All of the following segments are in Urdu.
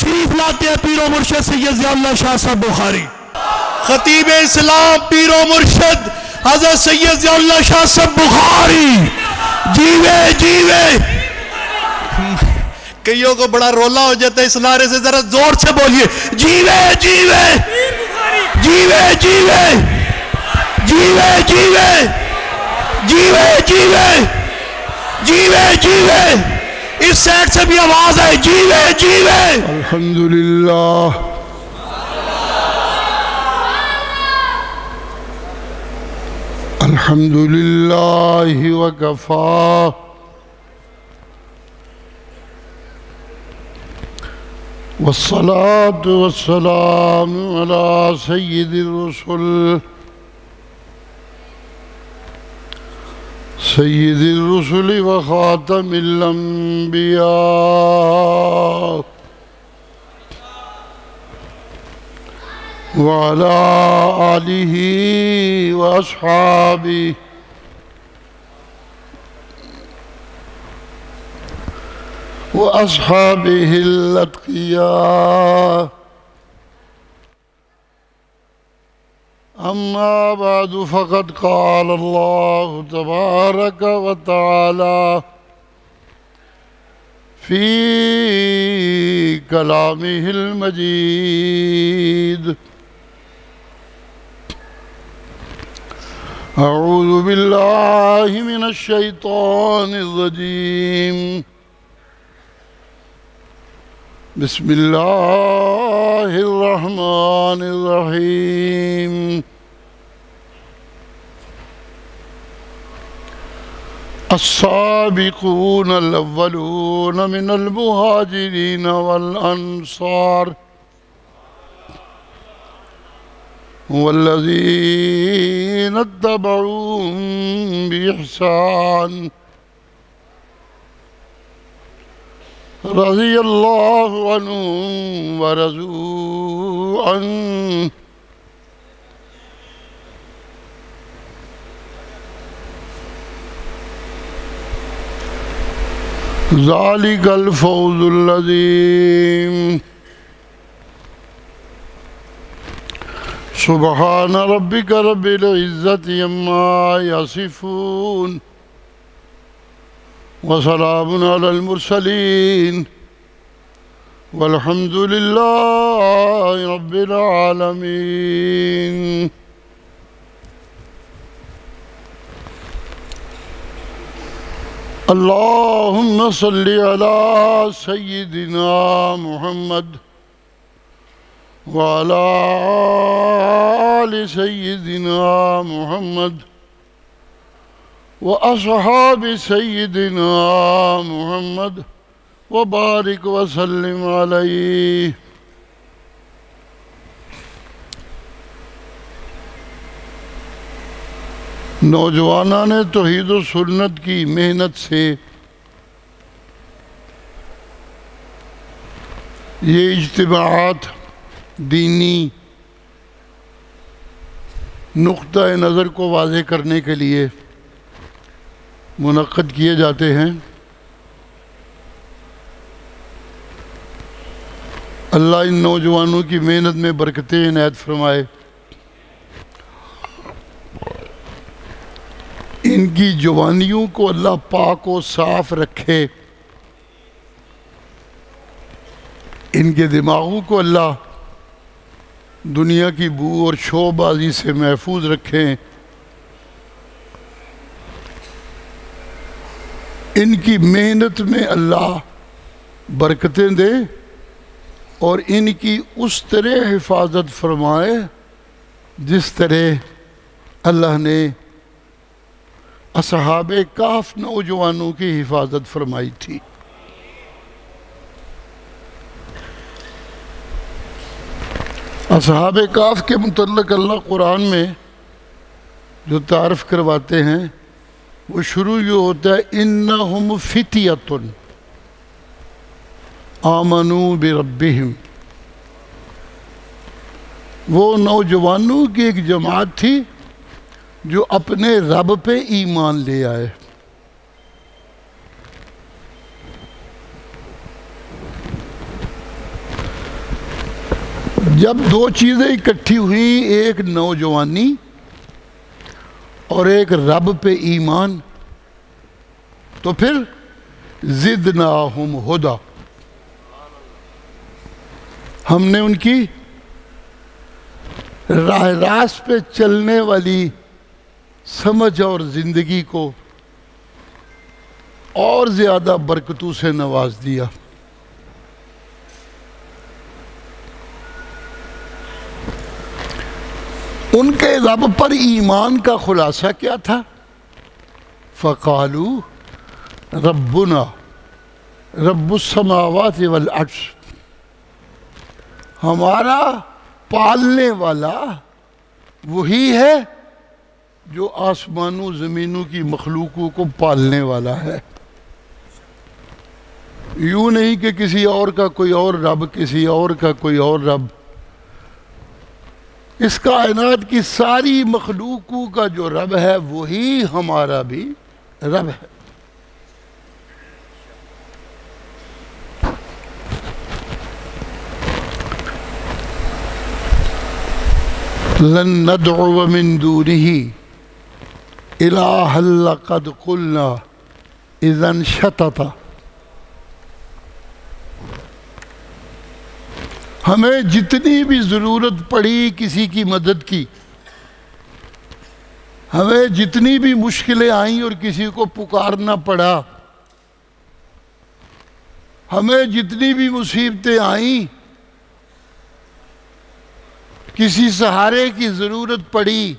تشریف لاتے ہیں پیر و مرشد سید ضیاء اللہ شاہ صاحب بخاری۔ خطیب اسلام پیر و مرشد حضرت سید ضیاء اللہ شاہ صاحب بخاری، جیوے جیوے۔ کئیوں کو بڑا رولا ہو جاتا ہے اس نعرے سے، ذرا زور سے بولیے، جیوے جیوے جیوے جیوے جیوے جیوے جیوے جیوے جیوے جیوے۔ اس سائٹ سے بھی آواز ہے، جیوے جیوے۔ الحمدللہ الحمدللہ وکفا والصلاة والسلام على سید الرسل سید الرسل وخاتم الانبیاء وعلى آلہ واصحابہ وأصحابه الأتقياء أما بعد فقد قال الله تبارك وتعالى في كلامه المجيد أعوذ بالله من الشيطان الرجيم بسم اللہ الرحمن الرحیم السابقون الاولون من المہاجرین والانصار والذین اتبعوهم بإحسان رضی اللہ عنہم ورضوا عنہ ذالک الفوز العظیم سبحان ربک رب العزت عما یصفون وسلام علی المرسلین والحمد للہ رب العالمین اللہم صلی علی سیدنا محمد وعلی آل سیدنا محمد وأصحاب سيدنا محمد وبارك وسلم عليه نوجوانان توحید و سنت کی محنت سے یہ اجتماعات دینی نقطہ نظر کو واضح کرنے کے لیے منعقد کیے جاتے ہیں۔ اللہ ان نوجوانوں کی محنت میں برکتیں عنایت فرمائے، ان کی جوانیوں کو اللہ پاک و صاف رکھے، ان کے دماغوں کو اللہ دنیا کی بو اور شو بازی سے محفوظ رکھیں، ان کی محنت میں اللہ برکتیں دے اور ان کی اس طرح حفاظت فرمائے جس طرح اللہ نے اصحاب کہف نوجوانوں کی حفاظت فرمائی تھی۔ اصحاب کہف کے متعلق اللہ قرآن میں جو تعارف کرواتے ہیں وہ شروع یہ ہوتا ہے انہم فتیۃ آمنوا بربہم، وہ نوجوانوں کی ایک جماعت تھی جو اپنے رب پہ ایمان لے آئے۔ جب دو چیزیں اکٹھی ہوئی، ایک نوجوانی اور ایک رب پہ ایمان، تو پھر زدناہم ہدا، ہم نے ان کی راہ راست پہ چلنے والی سمجھ اور زندگی کو اور زیادہ برکتوں سے نواز دیا۔ ان کے رب پر ایمان کا خلاصہ کیا تھا؟ فَقَالُوا رَبُّنَا رَبُّ السَّمَاوَاتِ وَالْأَرْضِ، ہمارا پالنے والا وہی ہے جو آسمانوں زمینوں کی مخلوقوں کو پالنے والا ہے، یوں نہیں کہ کسی اور کا کوئی اور رب، کسی اور کا کوئی اور رب۔ اس کائنات کی ساری مخلوقوں کا جو رب ہے وہی ہمارا بھی رب ہے۔ لن ندعو من دونه الہا لقد قلنا اذا شططا، ہمیں جتنی بھی ضرورت پڑی کسی کی مدد کی، ہمیں جتنی بھی مشکلیں آئیں اور کسی کو پکارنا پڑا، ہمیں جتنی بھی مصیبتیں آئیں، کسی سہارے کی ضرورت پڑی،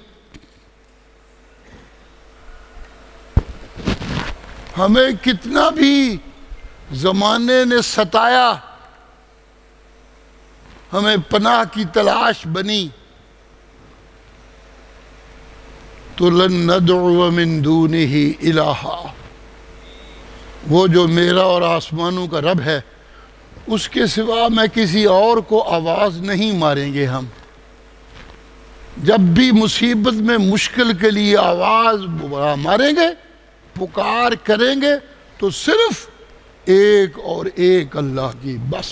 ہمیں کتنا بھی زمانے نے ستایا، ہمیں پناہ کی تلاش بنی، تو لن ندعو من دونہ الہا، وہ جو میرا اور آسمانوں کا رب ہے اس کے سوا میں کسی اور کو آواز نہیں ماریں گے ہم۔ جب بھی مصیبت میں مشکل کے لیے آواز ماریں گے، پکار کریں گے، تو صرف ایک اور ایک اللہ کی بس۔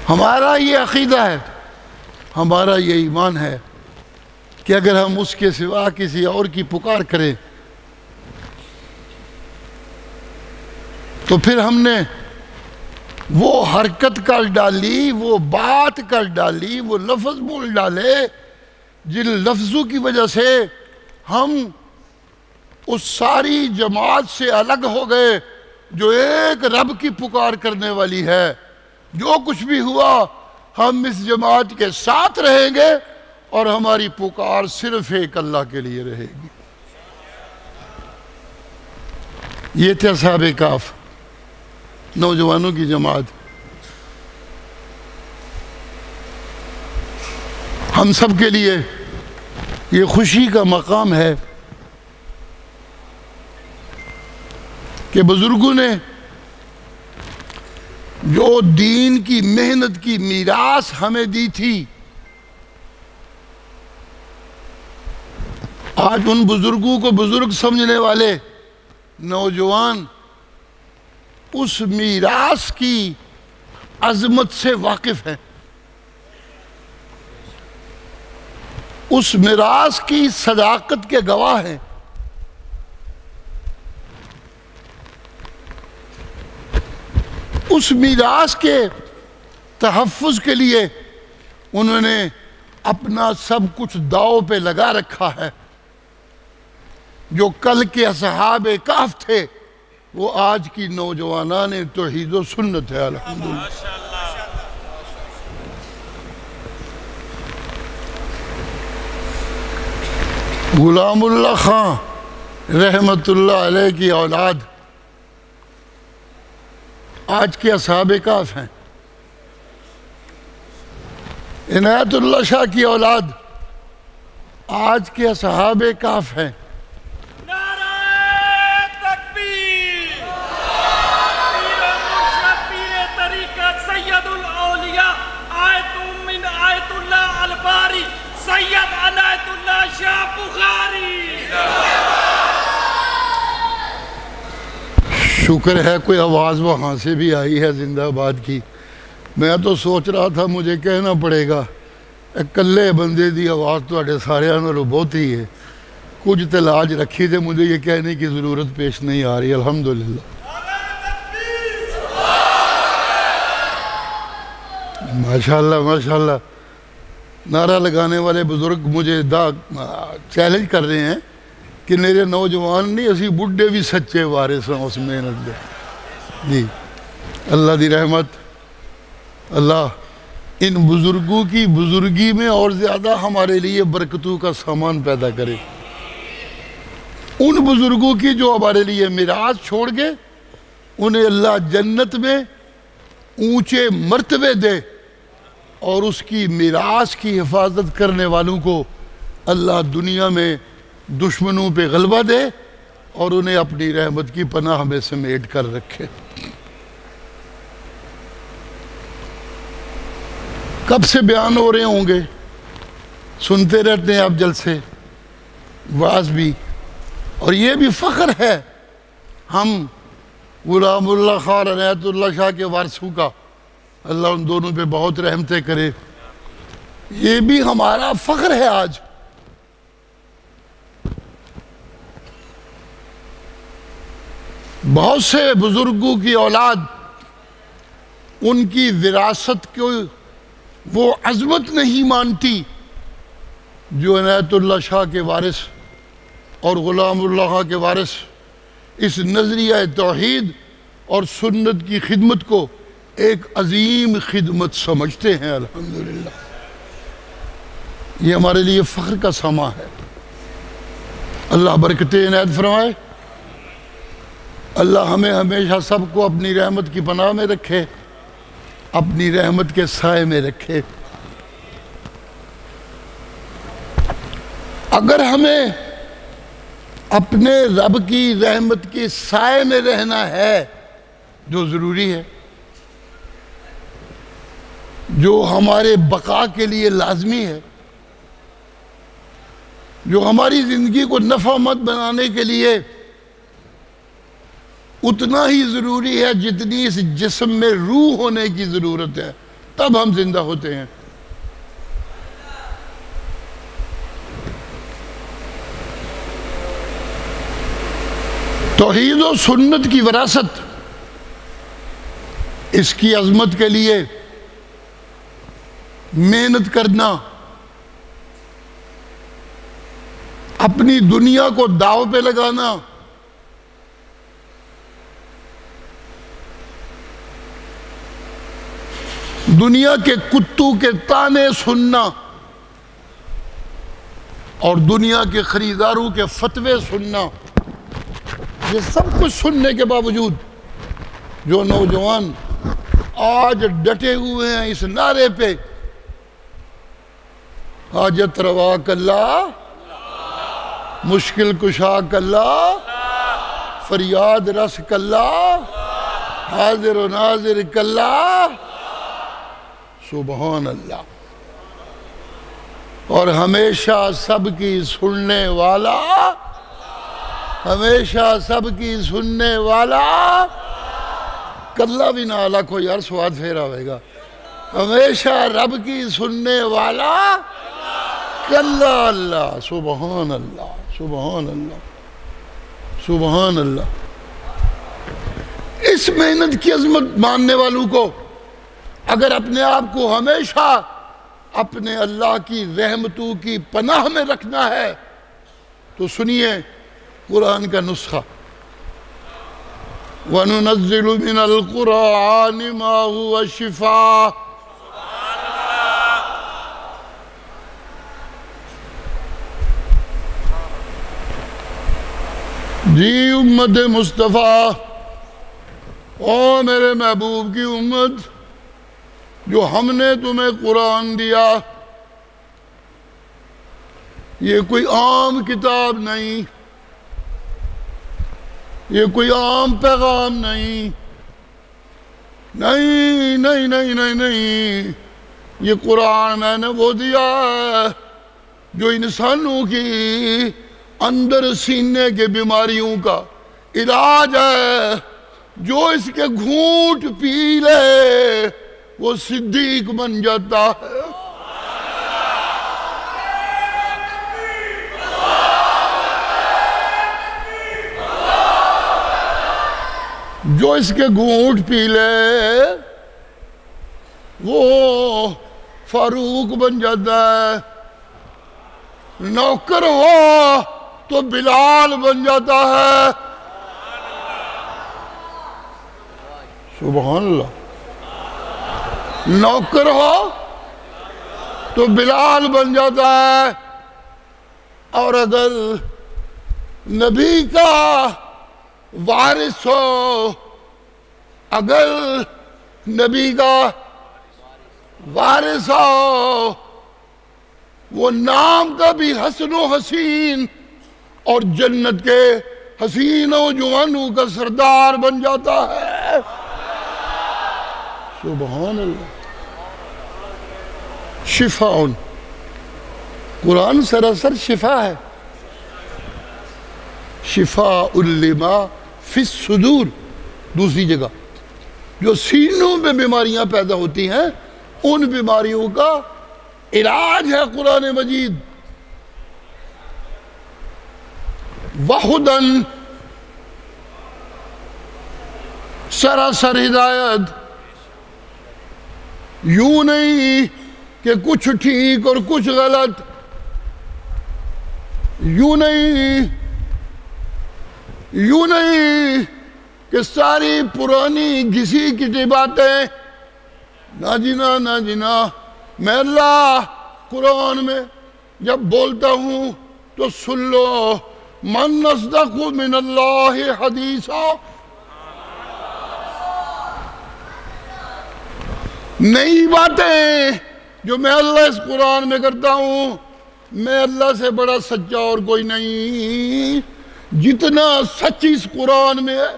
ہمارا یہ عقیدہ ہے، ہمارا یہ ایمان ہے کہ اگر ہم اس کے سوا کسی اور کی پکار کریں تو پھر ہم نے وہ حرکت کر ڈالی، وہ بات کر ڈالی، وہ لفظ بول ڈالے جن لفظوں کی وجہ سے ہم اس ساری جماعت سے الگ ہو گئے جو ایک رب کی پکار کرنے والی ہے۔ جو کچھ بھی ہوا ہم اس جماعت کے ساتھ رہیں گے اور ہماری پکار صرف ایک اللہ کے لیے رہے گی۔ یہ تھے اصحاب کہف، نوجوانوں کی جماعت۔ ہم سب کے لیے یہ خوشی کا مقام ہے کہ بزرگوں نے جو دین کی محنت کی میراث ہمیں دی تھی، آج ان بزرگوں کو بزرگ سمجھنے والے نوجوان اس میراث کی عظمت سے واقف ہیں، اس میراث کی صداقت کے گواہ ہیں۔ اس میراث کے تحفظ کے لیے انہوں نے اپنا سب کچھ داؤ پہ لگا رکھا ہے۔ جو کل کے اصحاب کہف تھے وہ آج کی نوجوانان توحید و سنت ہے، الحمدللہ۔ غلام اللہ خان رحمت اللہ علیہ کی اولاد آج کے اصحاب کہف ہیں۔ عنایت اللہ شاہ کی اولاد آج کے اصحاب کہف ہیں۔ سید عنایت اللہ شاہ بخاری شکر ہے کوئی آواز وہاں سے بھی آئی ہے زندہ آباد کی. میں تو سوچ رہا تھا مجھے کہنا پڑے گا اکلے بندے دی آواز تواڈے ساریاں نالوں بہت ہی ہے. کچھ تے لاج رکھی تے مجھے یہ کہنے کی ضرورت پیش نہیں آ رہی. الحمدللہ. ماشاءاللہ ماشاءاللہ. نعرہ لگانے والے بزرگ مجھے چیلنج کر رہے ہیں کہ میرے نوجوان نہیں اسی بڈھے بھی سچے وارث ہیں اس محنت دے. جی اللہ دی رحمت. اللہ ان بزرگوں کی بزرگی میں اور زیادہ ہمارے لیے برکتوں کا سامان پیدا کرے. ان بزرگوں کی جو ہمارے لیے میراث چھوڑ گئے انہیں اللہ جنت میں اونچے مرتبے دے اور اس کی میراث کی حفاظت کرنے والوں کو اللہ دنیا میں دشمنوں پہ غلبہ دے اور انہیں اپنی رحمت کی پناہ میں سمیٹ کر رکھے. کب سے بیان ہو رہے ہوں گے, سنتے رہتے ہیں آپ جلسے واز بھی, اور یہ بھی فخر ہے ہم غلام اللہ خان عنایت اللہ شاہ کے وارثوں کا. اللہ ان دونوں پہ بہت رحمتیں کرے. یہ بھی ہمارا فخر ہے آج. بہت سے بزرگوں کی اولاد ان کی وراثت کو وہ عظمت نہیں مانتی جو عنایت اللہ شاہ کے وارث اور غلام اللہ خان کے وارث اس نظریہ توحید اور سنت کی خدمت کو ایک عظیم خدمت سمجھتے ہیں. الحمدللہ. یہ ہمارے لیے فخر کا سامان ہے. اللہ برکتیں عنایت فرمائے. اللہ ہمیں ہمیشہ سب کو اپنی رحمت کی پناہ میں رکھے, اپنی رحمت کے سائے میں رکھے. اگر ہمیں اپنے رب کی رحمت کے سائے میں رہنا ہے, جو ضروری ہے, جو ہمارے بقا کے لیے لازمی ہے, جو ہماری زندگی کو نفع مند بنانے کے لیے اتنا ہی ضروری ہے جتنی اس جسم میں روح ہونے کی ضرورت ہے, تب ہم زندہ ہوتے ہیں. توحید و سنت کی وراثت, اس کی عظمت کے لیے محنت کرنا, اپنی دنیا کو داؤ پہ لگانا, دنیا کے کتوں کے تانے سننا اور دنیا کے خریداروں کے فتوے سننا, یہ سب کچھ سننے کے باوجود جو نوجوان آج ڈٹے ہوئے ہیں اس نعرے پہ, حاجت روا کاللہ, مشکل کشا کاللہ, فریاد رس کاللہ, حاضر و ناظر کاللہ, سبحان اللہ. اور ہمیشہ سب کی سننے والا, ہمیشہ سب کی سننے والا, کلہ بھی نہ لکھو یار سواد پھیرا ہوئے گا, ہمیشہ رب کی سننے والا کلہ اللہ. سبحان اللہ سبحان اللہ سبحان اللہ. اس محنت کی عظمت ماننے والوں کو اگر اپنے آپ کو ہمیشہ اپنے اللہ کی رحمتوں کی پناہ میں رکھنا ہے تو سنیے قرآن کا نسخہ. وَنُنَزِّلُ مِنَ الْقُرْآنِ مَا هُوَ شِفَاءٌ. جی امت مصطفیٰ, او میرے محبوب کی امت, جو ہم نے تمہیں قرآن دیا یہ کوئی عام کتاب نہیں, یہ کوئی عام پیغام نہیں, نہیں نہیں نہیں نہیں نہیں, یہ قرآن میں نے وہ دیا ہے جو انسانوں کی اندر سینے کے بیماریوں کا علاج ہے. جو اس کے گھونٹ پی لے وہ صدیق بن جاتا ہے. جو اس کے گھونٹ پی لے وہ فاروق بن جاتا ہے. نوکر ہو تو بلال بن جاتا ہے. سبحان اللہ. نوکر ہو تو بلال بن جاتا ہے. اور اگر نبی کا وارث ہو، اگر نبی کا وارث ہو، وہ نام کا بھی حسن و حسین اور جنت کے حسین و جوانوں کا سردار بن جاتا ہے. سبحان اللہ. شفاء، قرآن سراسر شفا ہے. شفاء لما فی الصدور. دوسری جگہ جو سینوں میں بیماریاں پیدا ہوتی ہیں ان بیماریوں کا علاج ہے قرآن مجید. وہدن، سراسر ہدایت. یوں نہیں کہ کچھ ٹھیک اور کچھ غلط، یوں نہیں کہ ساری پرانی گھسی کٹی باتیں. نہ جنا میں اللہ قرآن میں جب بولتا ہوں تو سن لو. من اصدق من اللہ حدیثا. نئی باتیں جو میں اللہ اس قرآن میں کرتا ہوں، میں اللہ سے بڑا سچا اور کوئی نہیں. جتنا سچ اس قرآن میں ہے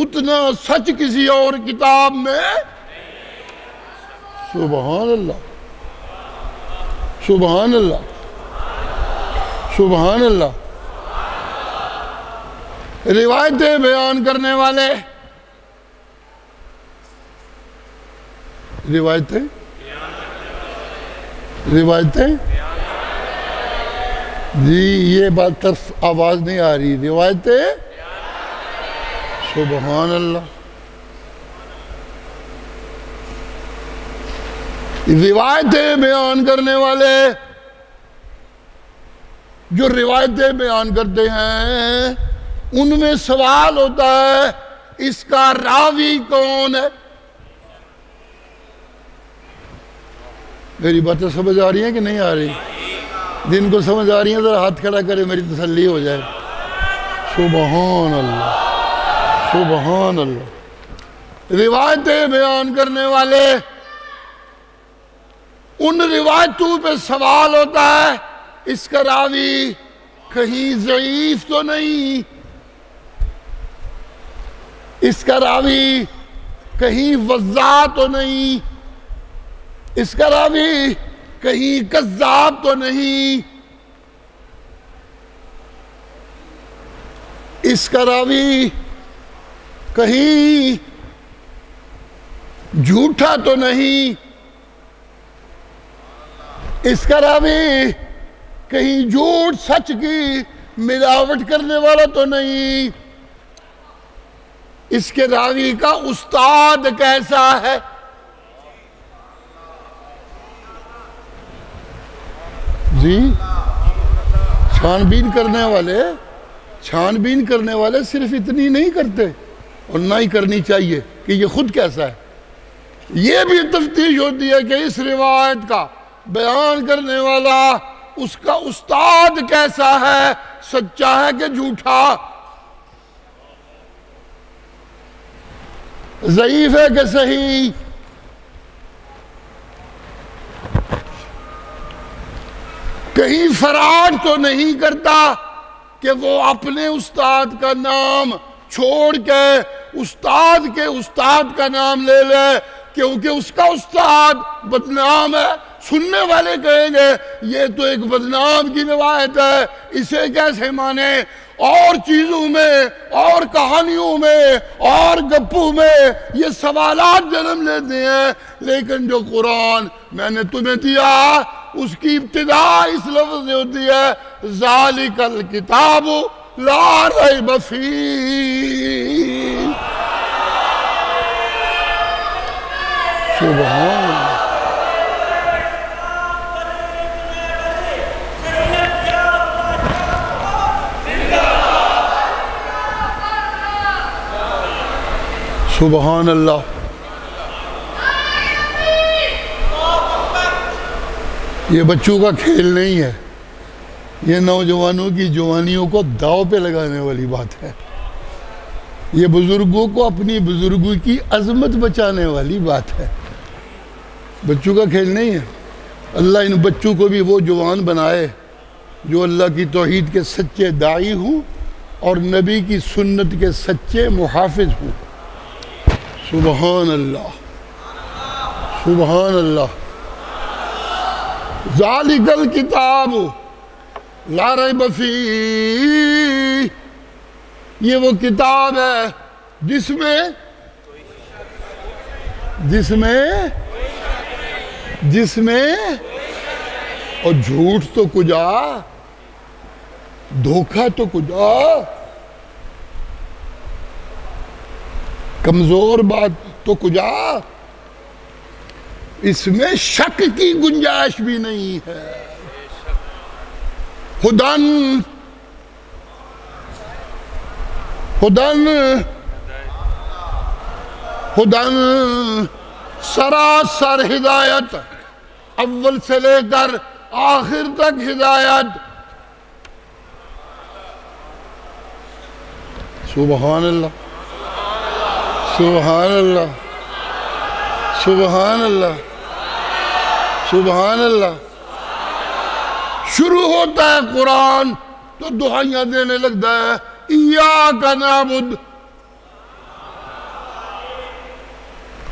اتنا سچ کسی اور کتاب میں. سبحان اللہ، سبحان اللہ، سبحان اللہ. روایتیں بیان کرنے والے، روایتیں جی یہ بات طرف آواز نہیں آ رہی. روایتیں، سبحان اللہ. روایتیں بیان کرنے والے جو روایتیں بیان کرتے ہیں ان میں سوال ہوتا ہے اس کا راوی کون ہے. میری باتیں سمجھ آ رہی ہیں کہ نہیں آ رہی؟ جن کو سمجھ آ رہی ہیں ذرا ہاتھ کھڑا کرے، میری تسلی ہو جائے. سبحان اللہ، سبحان اللہ. روایتیں بیان کرنے والے، ان روایتوں پہ سوال ہوتا ہے اس کا راوی کہیں ضعیف تو نہیں، اس کا راوی کہیں وضاع تو نہیں، اس کا راوی کہیں کذاب تو نہیں، اس کا راوی کہیں جھوٹا تو نہیں، اس کا راوی کہیں جھوٹ سچ کی ملاوٹ کرنے والا تو نہیں، اس کے راوی کا استاد کیسا ہے. جی چھان بین کرنے والے صرف اتنی نہیں کرتے اور نہ ہی کرنی چاہیے کہ یہ خود کیسا ہے. یہ بھی تفتیش ہوتی ہے کہ اس روایت کا بیان کرنے والا اس کا استاد کیسا ہے، سچا ہے کہ جھوٹا، ضعیف ہے کہ صحیح. کہیں فراڈ تو نہیں کرتا کہ وہ اپنے استاد کا نام چھوڑ کے استاد کا نام لے لے کیونکہ اس کا استاد بدنام ہے. سننے والے کہیں گے یہ تو ایک بدنام کی روایت ہے، اسے کیسے مانے. اور چیزوں میں اور کہانیوں میں اور گپوں میں یہ سوالات جنم لیتے ہیں، لیکن جو قرآن میں نے تمہیں دیا اس کی ابتدا اس لفظ سے ہوتی ہے ذالک الکتاب لا ریب فیہ۔ سبحان اللہ، سبحان اللہ۔ یہ بچوں کا کھیل نہیں ہے، یہ نوجوانوں کی جوانیوں کو داؤ پہ لگانے والی بات ہے، یہ بزرگوں کو اپنی بزرگوں کی عظمت بچانے والی بات ہے، بچوں کا کھیل نہیں ہے۔ اللہ ان بچوں کو بھی وہ جوان بنائے جو اللہ کی توحید کے سچے داعی ہوں اور نبی کی سنت کے سچے محافظ ہوں۔ سبحان اللہ، سبحان اللہ۔ ذالک الکتاب لا ریب فیہ، یہ وہ کتاب ہے جس میں اور جھوٹ تو کجا، دھوکہ تو کجا، کمزور بات تو کجا، اس میں شک کی گنجائش بھی نہیں ہے۔ ہدن سراسر ہدایت، اول سے لے کر آخر تک ہدایت۔ سبحان اللہ، سبحان اللہ، سبحان اللہ، سبحان اللہ۔ شروع ہوتا ہے قرآن تو دعائیاں دینے لگتا ہے ایاک نعبد،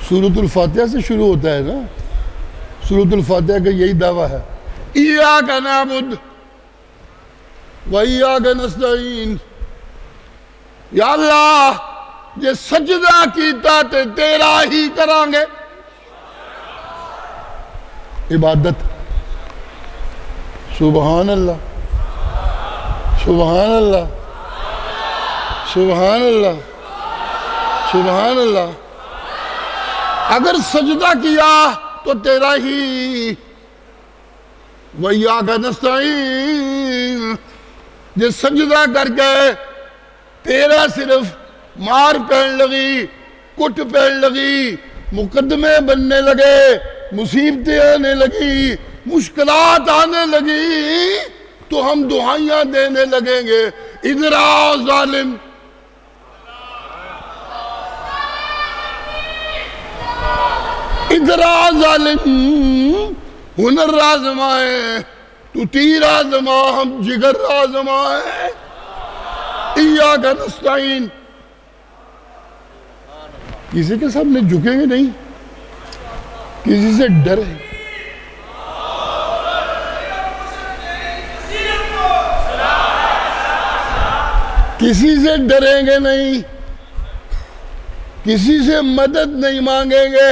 سورۃ الفاتحہ سے شروع ہوتا ہے نا، سورۃ الفاتحہ کا یہی دعویٰ ہے ایاک نعبد و ایاک نستعین۔ یا اللہ یہ سجدہ کیتا تے تیرا ہی کریں گے، عبادت۔ سبحان اللہ، سبحان اللہ، سبحان اللہ، سبحان اللہ۔ اگر سجدہ کیا تو تیرا ہی، وَإِيَّاكَ نَسْتَعِينُ، یہ سجدہ کر کے تیرا صرف مار پہن لگی، کٹ پہن لگی، مقدمے بننے لگے، مصیبتیں آنے لگی، مشکلات آنے لگی تو ہم دعائیاں دینے لگیں گے ادھر آ ظالم، ادھر آ ظالم، ہنر آزمائے تو تیر آزما، ہم جگر آزمائے۔ ایاک نستعین، کسی کے سامنے جھکیں گے نہیں، کسی سے ڈرے، کسی سے ڈریں گے نہیں، کسی سے مدد نہیں مانگیں گے،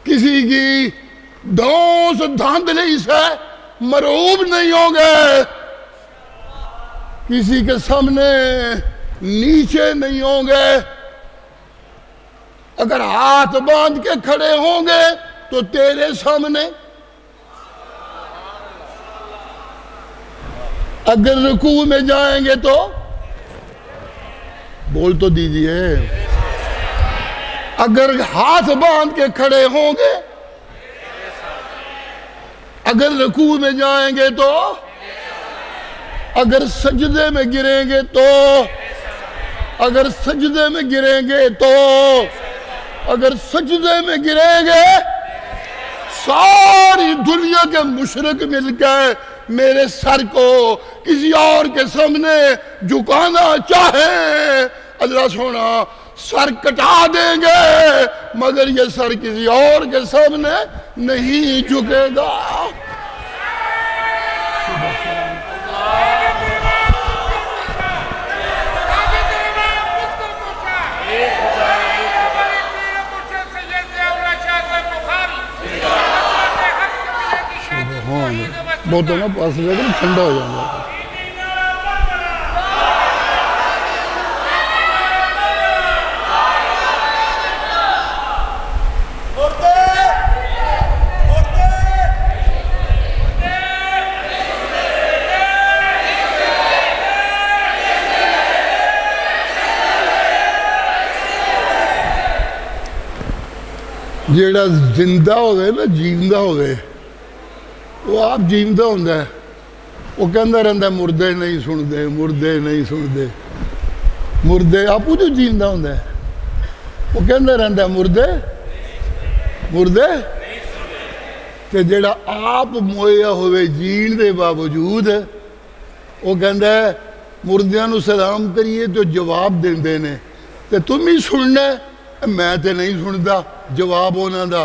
کسی کی دھوس دھاندلی سے مرعوب نہیں ہوں گے، کسی کے سامنے نیچے نہیں ہوں گے۔ اگر ہاتھ باندھ کے کھڑے ہوں گے تو تیرے سامنے، اگر رکوع میں جائیں گے تو بول تو دیجئے، اگر ہاتھ باندھ کے کھڑے ہوں گے، اگر رکوع میں جائیں گے تو، اگر سجدے میں گریں گے تو، اگر سجدے میں گریں گے تو، اگر سجدے میں گریں گے، ساری دنیا کے مشرک مل کے میرے سر کو کسی اور کے سامنے جھکانا چاہیں، اللہ سونا سر کٹا دیں گے، مگر یہ سر کسی اور کے سامنے نہیں جھکے گا۔ بہت نا پاس لے کر ٹھنڈا ہو جائے گا. جیڑا زندہ ہو گئے نا جیندہ ہو گئے وہ آپ جیندہ ہوندہ ہے وہ کہندہ رہندہ ہے مردے نہیں سن دے مردے نہیں سن دے مردے آپ جو جیندہ ہوندہ ہے وہ کہندہ رہندہ ہے مردے مردے کہ جیڑا آپ مویا ہوئے جین دے باوجود ہے وہ کہندہ ہے مردیاں سلام کریے تو جواب دیں دینے کہ تم ہی سننا ہے میں تے نہیں سندا جواب ہونا دا.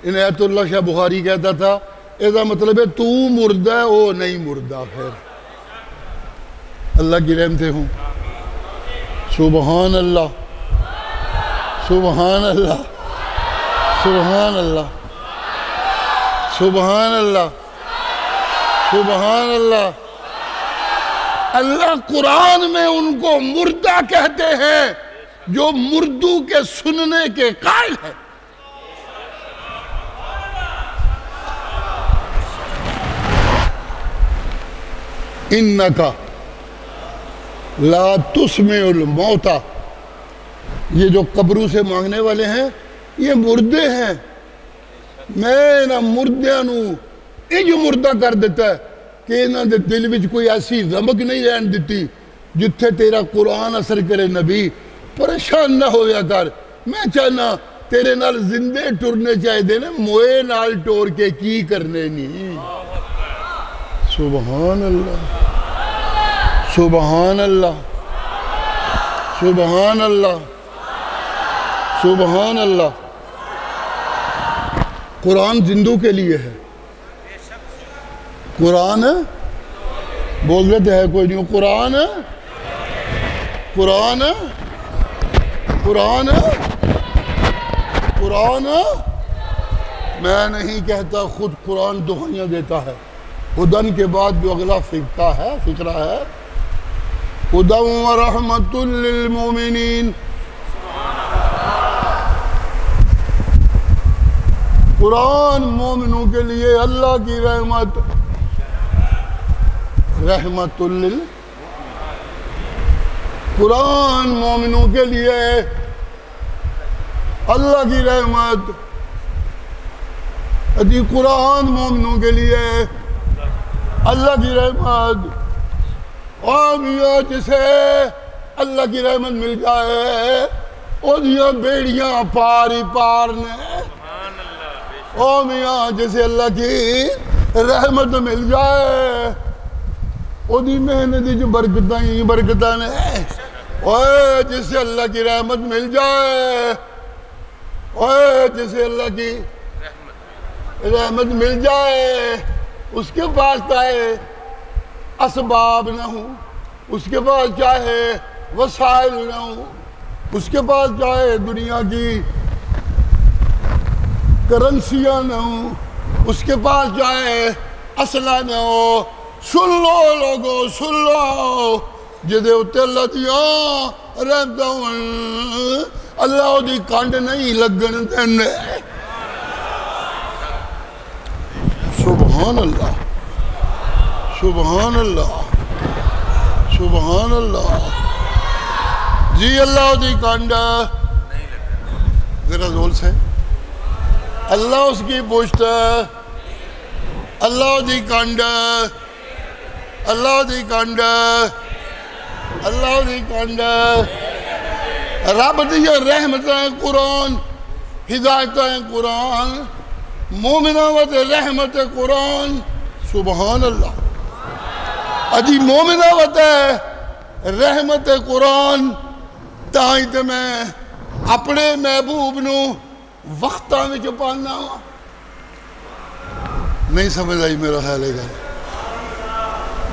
عنایت اللہ شاہ بخاری کہتا تھا ایسا مطلب ہے تو مردہ ہے وہ نہیں مردہ. پھر اللہ کی رحمتیں ہوں. سبحان اللہ سبحان اللہ سبحان اللہ سبحان اللہ سبحان اللہ. اللہ قرآن میں ان کو مردہ کہتے ہیں جو مردوں کے سننے کے قائل ہے. انکا لا تسمع الموتى. یہ جو قبروں سے مانگنے والے ہیں یہ مردے ہیں. میں نہ مردیاں نو یہ جو مردہ کر دیتا ہے کہ انہاں دے دل وچ کوئی ایسی رمق نہیں رہن دیتی جتھے تیرا قرآن اثر کرے. نبی پریشان نہ ہویا کر. میں چاہنا تیرے نال زندے ٹرنے چاہے دینے موئے نال ٹور کے کی کرنے نہیں. سبحان اللہ سبحان اللہ سبحان اللہ سبحان اللہ. قرآن زندوں کے لیے ہے. قرآن بول دیتے ہیں کوئی نہیں. قرآن قرآن قرآن قرآن میں نہیں کہتا خود قرآن دعائیاں دیتا ہے. ہدن کے بعد جو اگلا فقرہ ہے ہدن و رحمت للمومنین. قرآن مومنوں کے لیے اللہ کی رحمت رحمت قرآن مومنوں کے لیے اللہ کی رحمت. قرآن مومنوں کے لیے اللہ کی رحمت. اور میاں جسے اللہ کی رحمت مل جائے وہ بیڑیاں پاری پار نے. او میاں جسے اللہ کی رحمت مل جائے وہ دی محنت جو برکتاں نے. اوے جسے اللہ کی رحمت مل جائے اوے جسے اللہ کی رحمت مل جائے اس کے پاس چاہے اسباب نہ ہوں اس کے پاس چاہے وسائل نہ ہوں اس کے پاس چاہے دنیا کی کرنسیاں نہ ہوں اس کے پاس چاہے اسلحہ نہ ہو. سن لو لوگو سن لو جدے اتے اللہ دیاں رہتا ہوں اللہ دی کانڈ نہیں لگن دینے. سبحان اللہ سبحان اللہ سبحان اللہ. جی اللہ دی کانڈ ذرا زول سے اللہ اس کی پشت اللہ دی کانڈ اللہ دی کانڈ اللہ دی کانڈ. رب دی رحمتیں قرآن ہدایتیں قرآن مومنہ وت رحمت قرآن. سبحان اللہ. اجی مومنہ وت رحمت قرآن تائی تے میں اپنے محبوب نو وقتاں وچ پانا. نہیں سمجھ آئی میرا خیال ہے گا.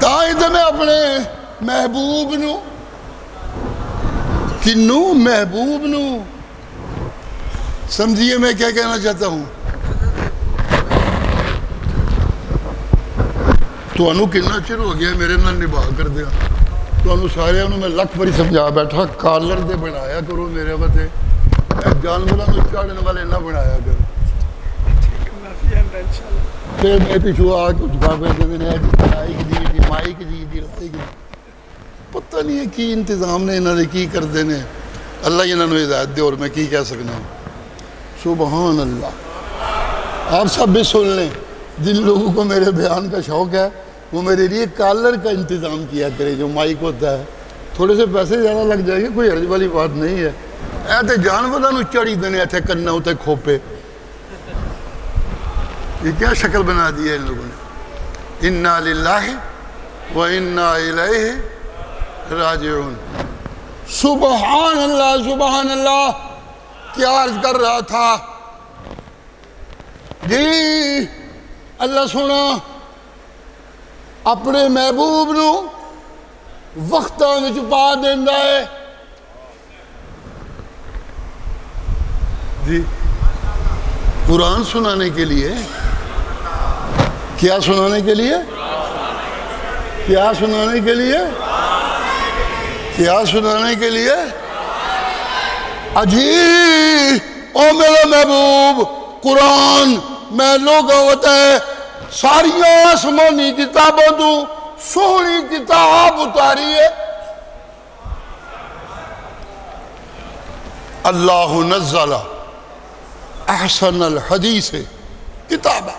تائی تے میں اپنے محبوب نو کنو محبوب نو سمجھیے میں کیا کہنا چاہتا ہوں. تو انو کنا چر ہو گیا میرے نال نباہ کر دیا تو انو سارے انو میں لکھ بری سمجھا بیٹھا کالر دے بنایا کرو میرے وتے جانوراں نوں چاڑن والے نہ بنایا کرو پھر میں پیچھو آ کے جھکا پہ کہندے نے مائک دی مائک دی پتہ نہیں ہے کی انتظام نے انہاں دے کی کردے نے اللہ انہاں نوں ہدایت دے اور میں کی کہہ سکنا ہوں سبحان اللہ آپ سب بھی سن لیں جن لوگوں کو میرے بیان کا شوق ہے وہ میرے لیے کالر کا انتظام کیا کرے جو مائک ہوتا ہے تھوڑے سے پیسے زیادہ لگ جائیں گے کوئی حرج والی بات نہیں ہے ایتے جانوراں نوں چڑھی دینے ایتھے کنا ہوتے کھوپے یہ کیا شکل بنا دی ہے ان لوگوں نے انا للہ و انا الیہ راجعون سبحان اللہ کیا عرض کر رہا تھا جی اللہ سونا اپنے محبوب نو وقتاں وچ پا دیندا ہے جی قرآن سنانے کے لیے کیا سنانے کے لیے کیا سنانے کے لیے کیا سنانے کے لیے اجی او میرا محبوب قرآن میں لوگوں ہوتا ہے ساری آسمانی کتابوں تو سونی کتاب اتاری ہے اللہ نزل احسن الحدیث کتابہ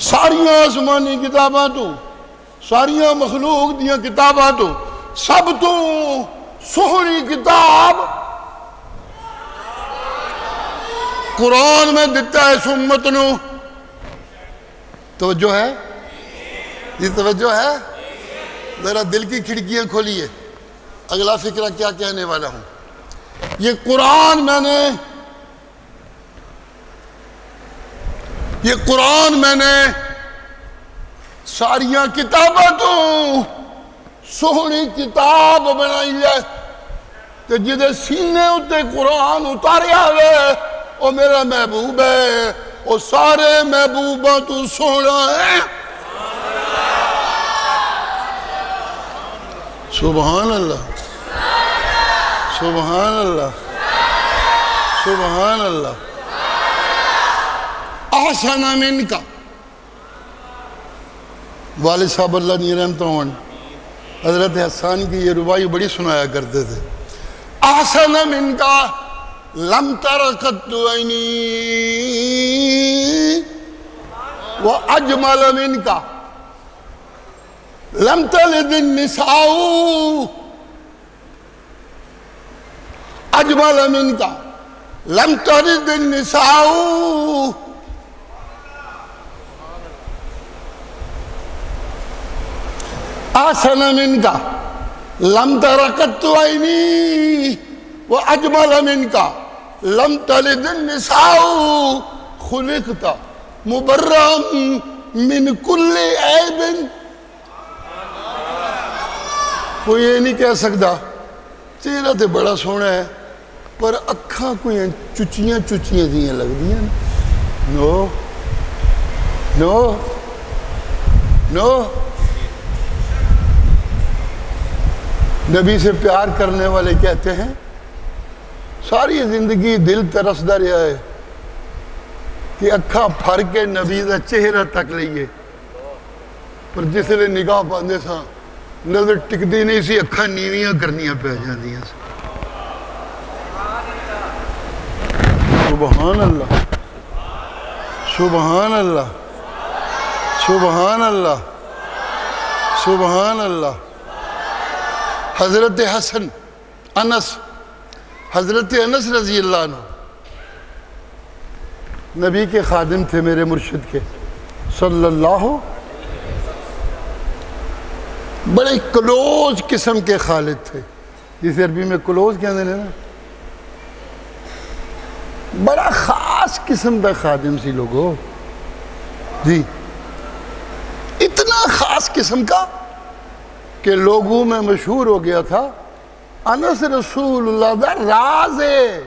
ساری آسمانی کتاباں تو ساری مخلوق دیاں کتاباں تو سب تو سونی کتاب قرآن میں دیتا ہے سمت نو توجہ ہے یہ توجہ ہے ذرا دل کی کھڑکیاں کھولیے اگلا فکرہ کیا کہنے والا ہوں یہ قرآن میں نے ساریاں کتاباں تو سونی کتاب بنائی ہے کہ جدے سینے اتے قرآن اتاریا ہوئے وہ میرا محبوب ہے وہ سارے محبوباں تو سونا ہے سبحان اللہ سبحان اللہ سبحان اللہ احسن من کا والد صاحب اللہ نہیں رحمت ہوں حضرت حسان کی یہ ربائی بڑی سنایا کرتے تھے احسن من کا لم ترقت عینی واجمل من کا لم تلد النساء اجمل من کا لم تلد النساء احسن من کا لم ترقت عینی واجمل من کا لم تلد النساء خلقت مبرأ من کل عیب کوئی یہ نہیں کہہ سکتا چہرہ تے بڑا سونا ہے پر اکھاں کوئی چچیاں دیاں لگ دیاں نو نو نو نبی سے پیار کرنے والے کہتے ہیں ساری زندگی دل ترسدا رہا ہے کہ اکھاں پھر کے نبی دا چہرہ تک لئیے پر جس لئے نگاہ پاندے ساں نظر ٹکدی نہیں سی اکھاں نیویاں کرنیاں پہ جاندیاں سی سبحان اللہ سبحان اللہ سبحان اللہ سبحان اللہ حضرت حسن حضرت انس رضی اللہ عنہ نبی کے خادم تھے میرے مرشد کے صلی اللہ بڑے کلوز قسم کے خالد تھے جسے عربی میں کلوز کہتے ہیں نا بڑا خاص قسم کا خادم سی لوگو جی اتنا خاص قسم کا کہ لوگوں میں مشہور ہو گیا تھا انس رسول اللہ دا راز ہے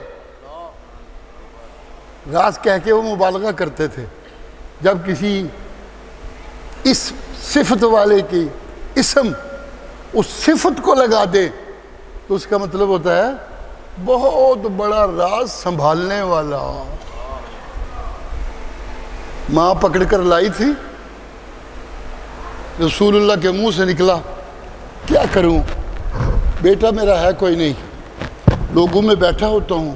راز کہہ کے وہ مبالغہ کرتے تھے جب کسی اس صفت والے کی اسم اس صفت کو لگا دے تو اس کا مطلب ہوتا ہے بہت بڑا راز سنبھالنے والا. ماں پکڑ کر لائی تھی, رسول اللہ کے منہ سے نکلا کیا کروں, بیٹا میرا ہے کوئی نہیں, لوگوں میں بیٹھا ہوتا ہوں,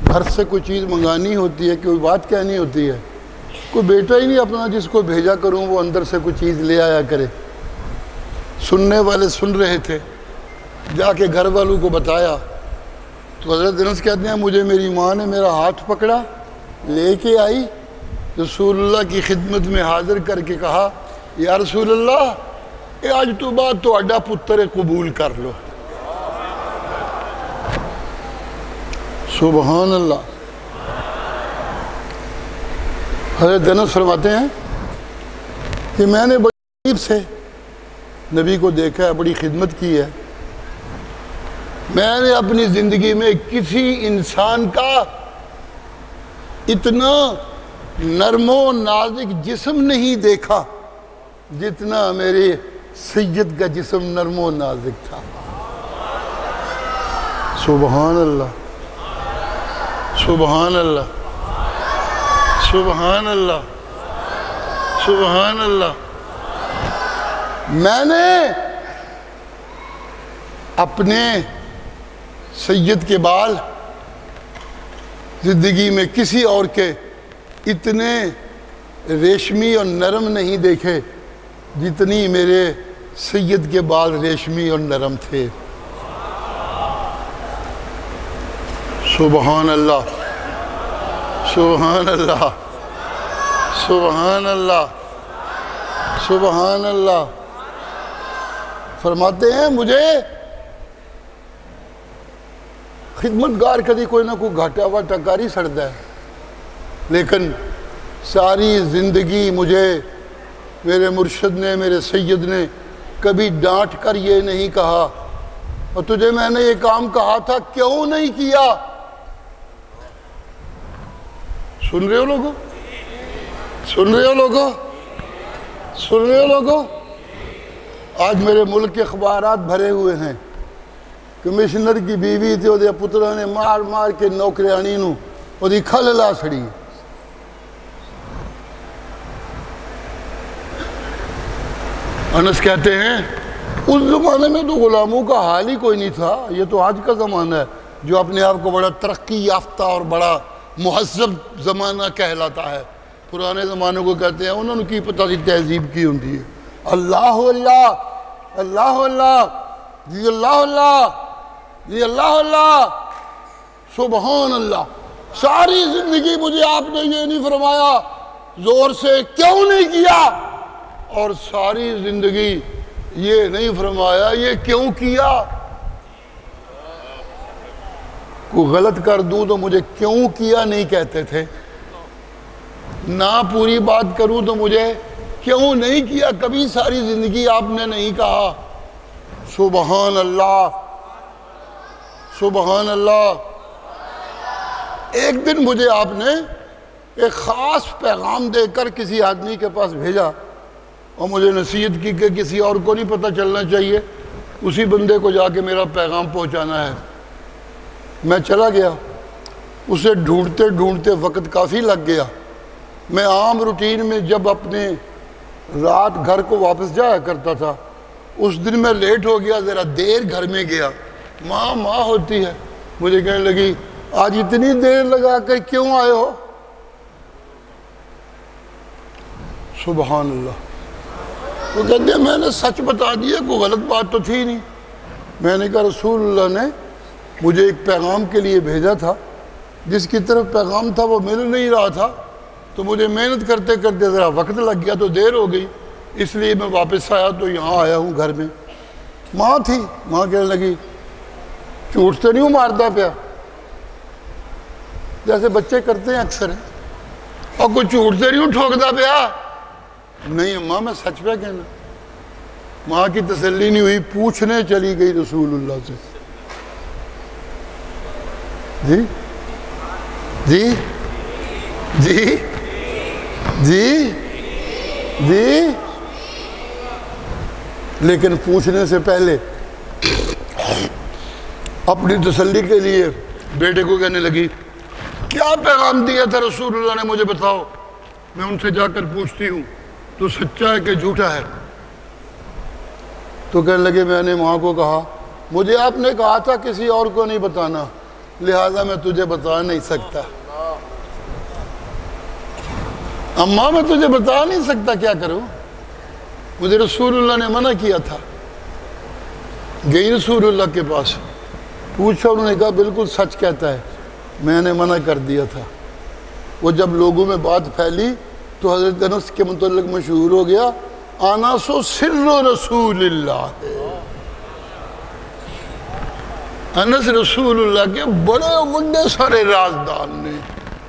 گھر سے کوئی چیز منگانی ہوتی ہے, کوئی بات کہنی ہوتی ہے, کوئی بیٹا ہی نہیں اپنا جس کو بھیجا کروں وہ اندر سے کوئی چیز لے آیا کرے. سننے والے سن رہے تھے, جا کے گھر والوں کو بتایا تو حضرت انس کہتے ہیں مجھے میری ماں نے میرا ہاتھ پکڑا لے کے آئی, رسول اللہ کی خدمت میں حاضر کر کے کہا یا رسول اللہ آج تو بعد تو اڈا پتر قبول کر لو. سبحان اللہ. حضرت انس فرماتے ہیں کہ میں نے بڑی قریب سے نبی کو دیکھا ہے, بڑی خدمت کی ہے, میں نے اپنی زندگی میں کسی انسان کا اتنا نرم و نازک جسم نہیں دیکھا جتنا میرے سید کا جسم نرم و نازک تھا. سبحان اللہ, سبحان اللہ, سبحان اللہ, سبحان اللہ. میں نے اپنے سید کے بال زندگی میں کسی اور کے اتنے ریشمی اور نرم نہیں دیکھے جتنی میرے سید کے بال ریشمی اور نرم تھے. سبحان اللہ, سبحان اللہ, سبحان اللہ, سبحان اللہ. فرماتے ہیں مجھے خدمت گار کدی کوئی نہ کوئی گھاٹا واٹا کاری سڑتا ہے, لیکن ساری زندگی مجھے میرے مرشد نے, میرے سید نے کبھی ڈانٹ کر یہ نہیں کہا اور تجھے میں نے یہ کام کہا تھا کیوں نہیں کیا. سن رہے ہو لوگوں, سن رہے ہو لوگوں, سن رہے ہو لوگوں. آج میرے ملک کے اخبارات بھرے ہوئے ہیں, کمشنر کی بیوی تھی وہ پترا نے مار مار کے نوکریانی نو وہ کھل لا سڑی. انس کہتے ہیں اس زمانے میں تو غلاموں کا حال ہی کوئی نہیں تھا, یہ تو آج کا زمانہ ہے جو اپنے آپ کو بڑا ترقی یافتہ اور بڑا مہذب زمانہ کہلاتا ہے. پرانے زمانے کو کہتے ہیں انہوں نے کی پتہ تھی تہذیب کی ہوتی ہے. اللہ اللہ, اللہ اللہ, جی اللہ اللہ, جی اللہ اللہ, سبحان اللہ. ساری زندگی مجھے آپ نے یہ نہیں فرمایا زور سے کیوں نہیں کیا, اور ساری زندگی یہ نہیں فرمایا یہ کیوں کیا. کوئی غلط کر دوں تو مجھے کیوں کیا نہیں کہتے تھے, نہ پوری بات کروں تو مجھے کیوں نہیں کیا کبھی ساری زندگی آپ نے نہیں کہا. سبحان اللہ, سبحان اللہ. ایک دن مجھے آپ نے ایک خاص پیغام دے کر کسی آدمی کے پاس بھیجا اور مجھے نصیحت کی کہ کسی اور کو نہیں پتہ چلنا چاہیے, اسی بندے کو جا کے میرا پیغام پہنچانا ہے. میں چلا گیا, اسے ڈھونڈتے ڈھونڈتے وقت کافی لگ گیا. میں عام روٹین میں جب اپنے رات گھر کو واپس جایا کرتا تھا, اس دن میں لیٹ ہو گیا, ذرا دیر گھر میں گیا. ماں ہوتی ہے, مجھے کہنے لگی آج اتنی دیر لگا کر کیوں آئے ہو. سبحان اللہ. وہ کہتے ہیں میں نے سچ بتا دیا, کوئی غلط بات تو تھی نہیں. میں نے کہا رسول اللہ نے مجھے ایک پیغام کے لیے بھیجا تھا, جس کی طرف پیغام تھا وہ مل نہیں رہا تھا, تو مجھے محنت کرتے کرتے ذرا وقت لگ گیا تو دیر ہو گئی, اس لیے میں واپس آیا تو یہاں آیا ہوں گھر میں. ماں تھی, ماں کہنے لگی جھوٹ سے نہیں مارتا پیا, جیسے بچے کرتے ہیں اکثر, اور کوئی جھوٹ سے نہیں ٹھوکتا پیا. نہیں اماں میں سچ پہ کہنا. ماں کی تسلی نہیں ہوئی, پوچھنے چلی گئی رسول اللہ سے. جی جی جی جی جی لیکن پوچھنے سے پہلے اپنی تسلی کے لیے بیٹے کو کہنے لگی کیا پیغام دیا تھا رسول اللہ نے مجھے بتاؤ، میں ان سے جا کر پوچھتی ہوں تو سچا ہے کہ جھوٹا ہے۔ تو کہنے لگے میں نے ماں کو کہا مجھے آپ نے کہا تھا کسی اور کو نہیں بتانا، لہذا میں تجھے بتا نہیں سکتا۔ اماں میں تجھے بتا نہیں سکتا، کیا کروں، مجھے رسول اللہ نے منع کیا تھا۔ گئی رسول اللہ کے پاس، پوچھا، انہوں نے کہا بالکل سچ کہتا ہے، میں نے منع کر دیا تھا۔ وہ جب لوگوں میں بات پھیلی تو حضرت انس کے متعلق مشہور ہو گیا، انس سر رسول اللہ ہے، انس رسول اللہ کے بڑے بڑے سارے رازدان نے۔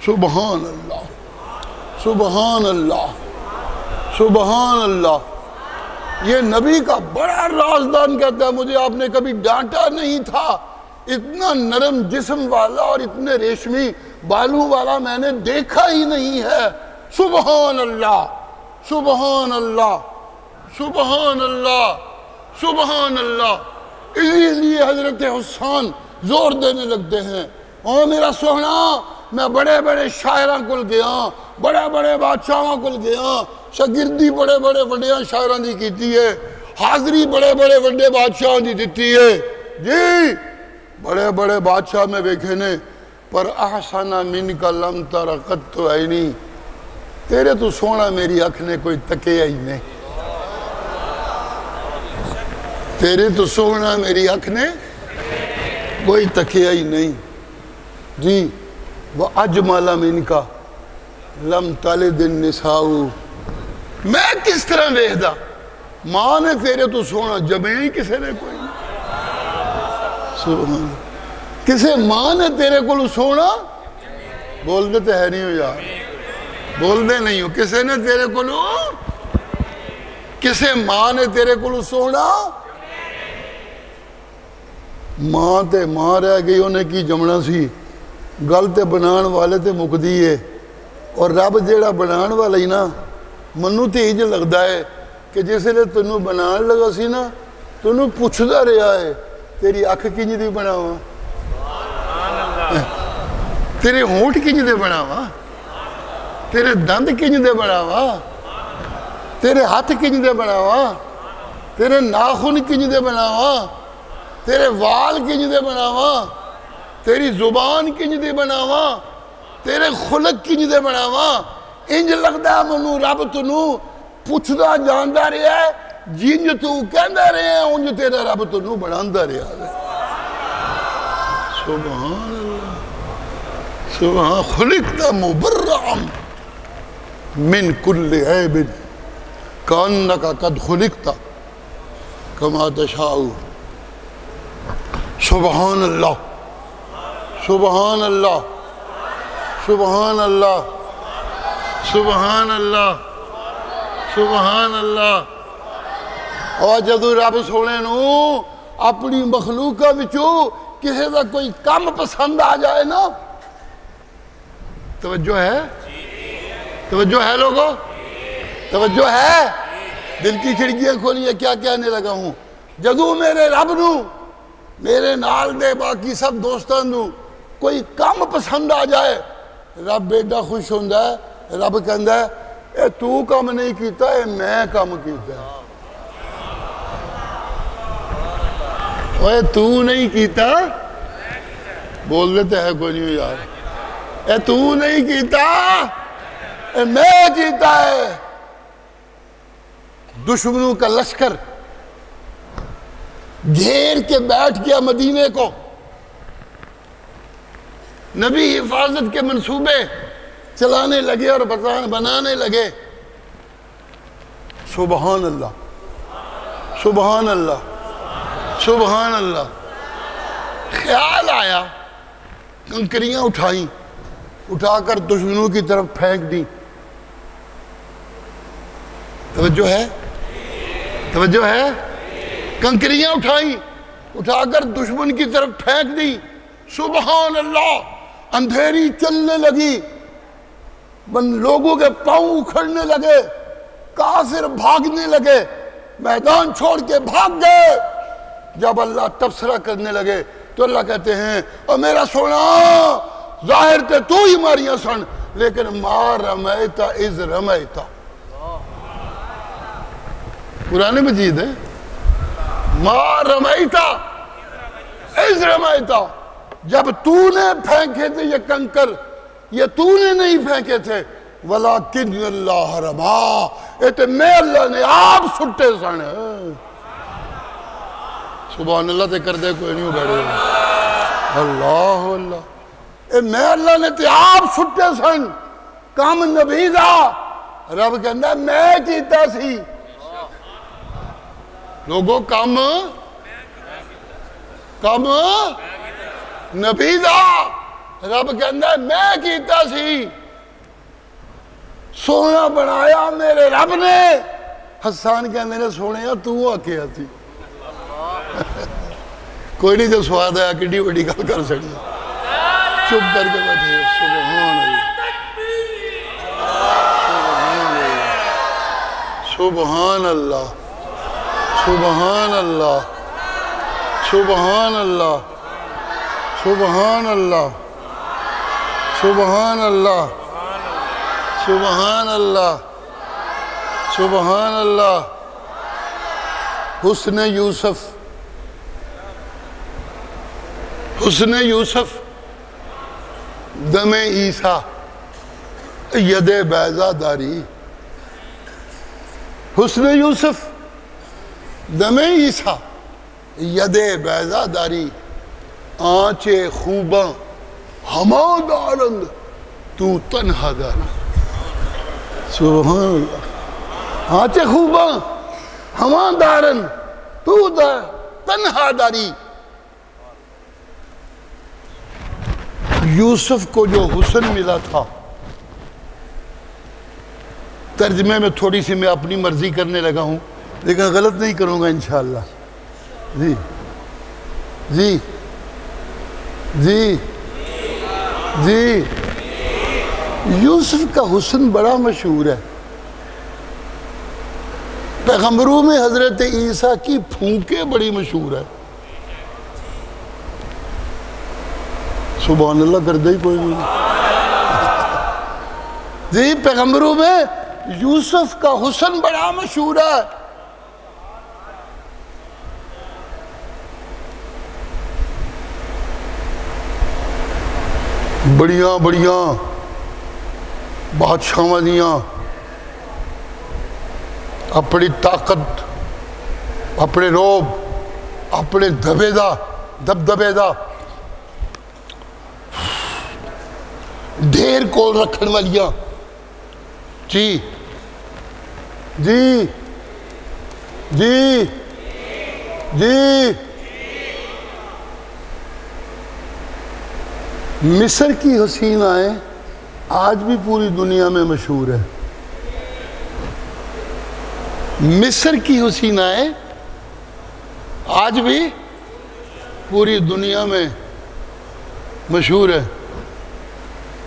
سبحان اللہ، سبحان اللہ، سبحان اللہ۔ یہ نبی کا بڑا رازدان کہتا ہے مجھے آپ نے کبھی ڈانٹا نہیں تھا، اتنا نرم جسم والا اور اتنے ریشمی بالوں والا میں نے دیکھا ہی نہیں ہے۔ سبحان اللہ، سبحان اللہ، سبحان اللہ، سبحان اللہ۔ اسی لیے حضرت حسان زور دینے لگتے ہیں، او میرا سوہنا، میں بڑے بڑے شاعراں کل گیا، بڑے بڑے بادشاہاں کل گیا، شاگردی بڑے بڑے وڈیاں شاعراں دی کیتی ہے، حاضری بڑے بڑے وڈے بادشاہاں دی دیتی ہے، جی بڑے بڑے بادشاہ میں ویکھے نے، پر احسن من کا لم تر قط عینی، تیرے تو سونا میری اکھ نے کوئی تکیا ہی نہیں، تیرے تو سونا میری اکھ نے کوئی تکیا ہی نہیں، جی وَأَجْمَلَ مِنْكَ لَمْ تَلِدِ النِّسَاءُ، میں کس طرح ویکھدا، ماں نے تیرے تو سونا جمے ہی کسے نے کوئی نہیں، سبحان اللہ، کسے ماں نے تیرے کو سونا، بول دیتے ہے نہیں ہو یار، بول دے نہیں ہو، کسے نے تیرے کو کسے ماں نے تیرے کو سونا، ماں تے ماں رہ گئی انہیں کی جمنا سی، گل تے بنان والے تے مکدی ہے، اور رب جیڑا بنان والا ہی نا، منو تے ہی لگدا ہے کہ جس لئے تنو بنان لگا سی نا، تنو پوچھدا رہا ہے تیری اکھ کنج دی بناواں، تیرے ہونٹ کنج دے بناواں، تیرے دند کنج دے بناواں، تیرے ہاتھ کنج دے بناواں، تیرے ناخن کنج دے بناواں، تیرے وال کنج دے بناواں، تیری زبان کنج دے بناواں، تیرے خلق کنج دے بناواں، انج لگدا منو رب تنو پوچھدا جاندا رہا ہے، جنج تو کہندا رہے ہیں انج تیرا رب تنو بناندا رہا ہے۔ سبحان اللہ، سبحان، خلقت مبرعا من کل عیب کانک قد خلقت کما تشاء۔ سبحان اللہ، سبحان اللہ، سبحان اللہ، سبحان اللہ، سبحان اللہ۔ اور جدو رب سونے نو اپنی مخلوقہ وچوں کسی دا کوئی کم پسند آ جائے نا، توجہ ہے، توجہ ہے لوگو، توجہ ہے، دل کی کھڑکیاں کھولیے، کیا کہنے لگا ہوں، جدو میرے رب نو میرے نال دے باقی سب دوستان نو کوئی کم پسند آ جائے، رب بیٹا خوش ہوندہ ہے، رب کہندہ ہے اے تو کم نہیں کیتا، اے میں کم کیتا ہے، اے تو نہیں کیتا، بول لیتے ہیں کوئی نہیں یار، اے تو نہیں کیتا، اے میں کیتا ہے۔ دشمنوں کا لشکر گھیر کے بیٹھ گیا مدینے کو، نبی حفاظت کے منصوبے چلانے لگے اور بنانے لگے۔ سبحان اللہ، سبحان اللہ، سبحان اللہ۔ خیال آیا، کنکریاں اٹھائیں، اٹھا کر دشمنوں کی طرف پھینک دی۔ توجہ ہے، توجہ ہے، کنکریاں اٹھائیں، اٹھا کر دشمن کی طرف پھینک دی۔ سبحان اللہ، اندھیری چلنے لگی، لوگوں کے پاؤں اکھڑنے لگے، کافر بھاگنے لگے، میدان چھوڑ کے بھاگ گئے. جب اللہ تبصرہ کرنے لگے تو اللہ کہتے ہیں اور میرا سونا ظاہر تے تو ہی ماریاں سن لیکن ما رمیتا اذ رمیتا. قرآن مجید ہے ما رمیتا اذ رمیتا. جب تو نے پھینکے تھے یہ کنکر یہ تو نے نہیں پھینکے تھے ولیکن اللہ رما ایتے میں اللہ نے آپ سٹے سن. سبحان اللہ تے کر دے کوئی نہیں بیٹھے اللہ اللہ اے میں اللہ نے تے آپ سٹے سن کام نبی دا. رب کہندا میں کیتا سی لوگوں کام نبی دا. رب کہندا میں کیتا سی سونا بنایا میرے رب نے. حسان کہندے نے سونے تو آکھیا تھی. کوئی نہیں جو سواد آیا کڈی وڈی گل کر سکتی چپ کر کے بیٹھے. سبحان اللہ سبحان اللہ سبحان اللہ سبحان اللہ سبحان اللہ سبحان اللہ سبحان اللہ. حسن یوسف دم عیسیٰ ید بیضہ داری. حسن یوسف دم عیسیٰ ید بیضہ داری. آنچے خوباں ہما دارند تو تنہا داری. سبحان اللہ. آنچے خوباں ہما دارند تو تنہا داری. یوسف کو جو حسن ملا تھا ترجمے میں تھوڑی سی میں اپنی مرضی کرنے لگا ہوں لیکن غلط نہیں کروں گا انشاءاللہ. جی جی جی جی یوسف کا حسن بڑا مشہور ہے. پیغمبروں میں حضرت عیسیٰ کی پھونکیں بڑی مشہور ہے. سبحان اللہ کر دے ہی کوئی نہیں. جی پیغمبروں میں یوسف کا حسن بڑا مشہور ہے. بڑیاں بڑیاں بادشاہاں دیاں اپنی طاقت اپنے روب اپنے دبدبے دا ڈھیر کول رکھن والیاں. جی جی جی جی مصر کی حسینائیں آج بھی پوری دنیا میں مشہور ہے. مصر کی حسینائیں آج بھی پوری دنیا میں مشہور ہے.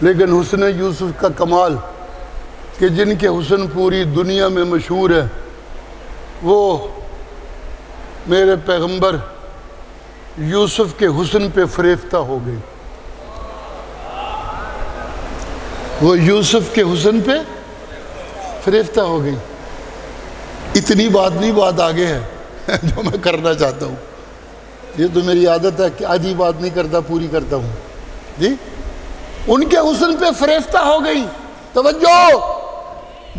لیکن حسن یوسف کا کمال کہ جن کے حسن پوری دنیا میں مشہور ہے وہ میرے پیغمبر یوسف کے حسن پہ فریفتہ ہو گئی. وہ یوسف کے حسن پہ فریفتہ ہو گئی. اتنی بات نہیں بات آگے ہے جو میں کرنا چاہتا ہوں. یہ تو میری عادت ہے کہ آدھی بات نہیں کرتا پوری کرتا ہوں. جی ان کے حسن پہ فریفتہ ہو گئی. توجہ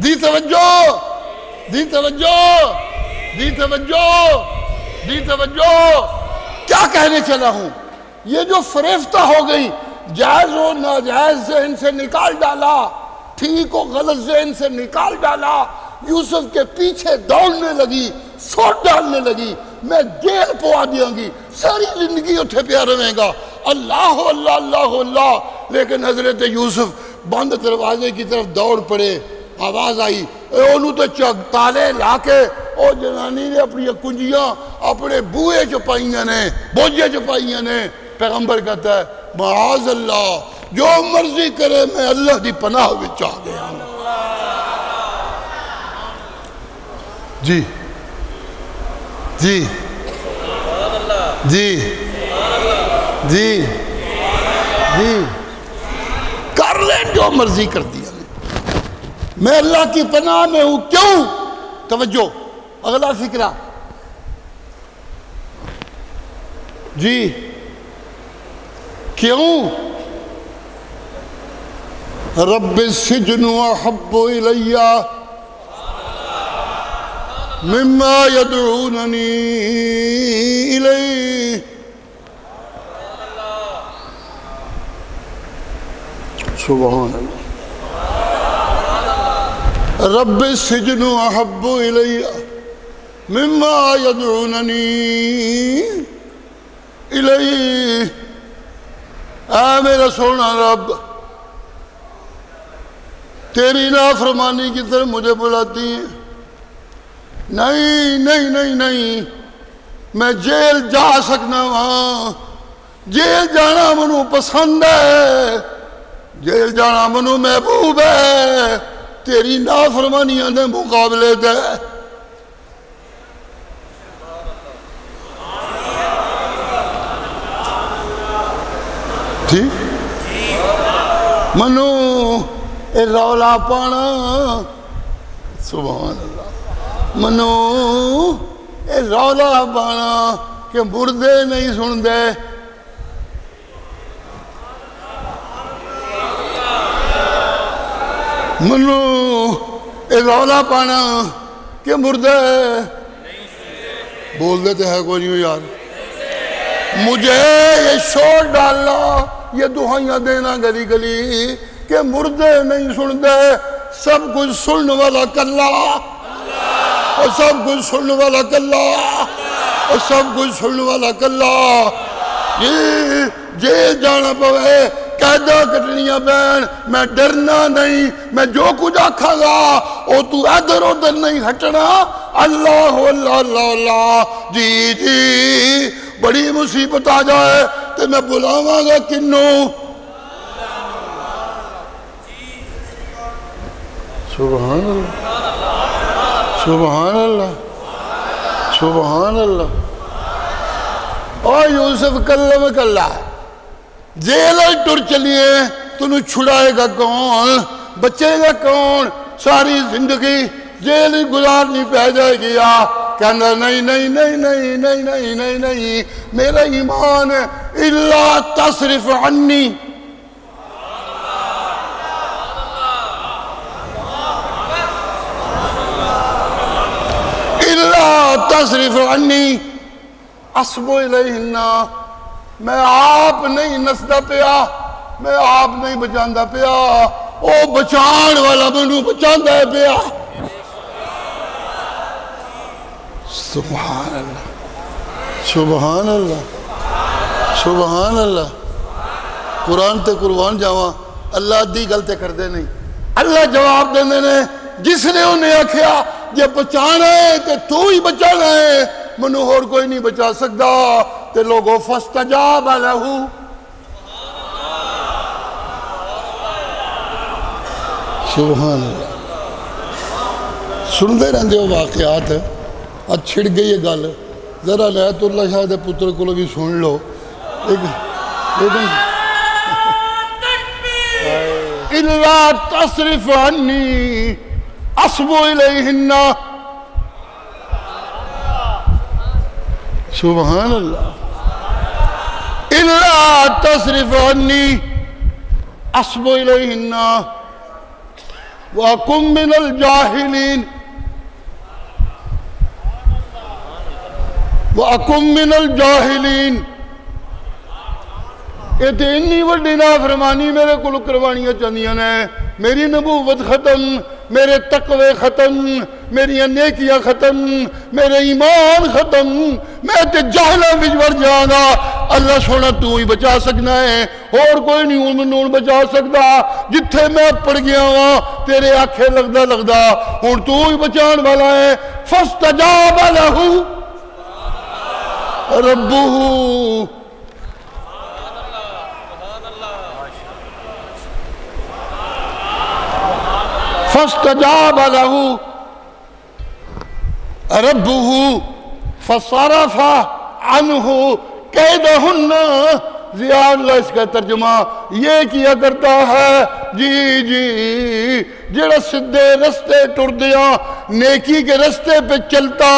دی توجہ دی توجہ دی توجہ دی توجہ. کیا کہنے چلا ہوں؟ یہ جو فریفتہ ہو گئی جائز و ناجائز ذہن سے نکال ڈالا ٹھیک و غلط ذہن سے نکال ڈالا. یوسف کے پیچھے دوڑنے لگی سوٹ ڈالنے لگی. میں جیل پوا دیاں گی ساری زندگی اتھے پہ رہیں گا اللہ اللہ اللہ اللہ. لیکن حضرت یوسف بند دروازے کی طرف دوڑ پڑے. آواز آئی انہوں تو تالے لا کے او جنانی نے اپنی کنجیاں اپنے بوئے چھپائیاں نے بوجھے چھپائیاں نے. پیغمبر کہتا ہے معاذ اللہ جو مرضی کرے میں اللہ دی پناہ وچ آ گیا. جی جی جی جی جی کر لیں جو مرضی کر دیا میں اللہ کی پناہ میں ہوں. کیوں؟ توجہ اگلا فکرہ جی کیوں؟ رب السجن احب الی مما يدعونني الیہ. سبحان اللہ. رب السجن احب الی مما يدعونني الیہ. اے میرا سونا رب تیری نافرمانی کی طرف مجھے بلاتی ہیں. نہیں نہیں نہیں نہیں میں جیل جا سکنا وہاں. جیل جانا منو پسند ہے, جیل جانا منو محبوب ہے. تیری نافرمانیاں دے مقابلے دے ٹھیک منو اے رولا پانا. سبحان اللہ. منو اے رولا پانا کہ مردے نہیں سن دے. منو اے رولا پانا کہ مردے بول دیتے ہیں کوئی نہیں یار. مجھے یہ شور ڈالنا یہ دہائیاں دینا گلی گلی کہ مردے نہیں سن دے. سب کچھ سننے والا کلا اور سب کچھ سننے والا کلا اور سب کچھ سننے والا کلا. یہ جیل جانا پوے قیدہ کٹنیاں بین میں ڈرنا نہیں. میں جو کچھ آکھا گا او تو ادھر ادھر نہیں ہٹنا. اللہ اللہ اللہ اللہ. جی جی بڑی مصیبت آ جائے تو میں بلاواں گا کنوں. سبحان اللہ سبحان اللہ سبحان اللہ. اور یوسف کلم کلا جیل ٹر چلیے تنو چھڑائے گا کون, بچے گا کون. ساری زندگی جیل گزارنی پہ جائے گیا. کہنا نہیں نہیں نہیں نہیں نہیں نہیں نہیں نہیں میرا ایمان ہے. الا تصرف عنی الا تصرف عنی اصبو الیہن. میں آپ نہیں نسدہ پیا, میں آپ نہیں بچاندہ پیا, او بچان والا منو بچاندہ پیا. سبحان اللہ سبحان اللہ سبحان اللہ. قرآن تے قربان جاواں اللہ دی گلتے کر دے نہیں. اللہ جواب دے نے جس نے انہیں آکھیا جے بچانا ہے تے تو ہی بچانا ہے, منو اور کوئی نہیں بچا سکتا. تے لوگوں فاستجاب لہو. سبحان اللہ. سن دے رہندے ہو واقعات آج چھڑ گئی یہ گل. ذرا نیت اللہ شاہ دے پتر کو بھی سن لو. لیکن الا تصرف عنی اصبو الیہن. سبحان اللہ. الا تصرف عنی اصبو الیہن وَأَكُن مِّنَ الْجَاهِلِينَ وَأَكُن مِّنَ الْجَاهِلِينَ. یہ تو انی وڈی نافرمانی میرے کو کروانیاں چاندیاں نے. میری نبوت ختم, میرے تقوی ختم, میری نیکیاں ختم, میرے ایمان ختم. میں تے جہلہ بجور جانا. اللہ سونا تو ہی بچا سکنا ہے, اور کوئی نہیں انہوں بچا سکتا. جتھے میں پڑ گیا ہوں تیرے آنکھیں لگدا اور تو ہی بچان والا ہے. فاستجاب لہو ربہ. فاستجاب له ربه فصرف عنہ کیدہن، ضیاء اللہ اس کا ترجمہ یہ کیا کرتا ہے جی جڑا سدھے رستے ٹر دیا، نیکی کے رستے پہ چلتا،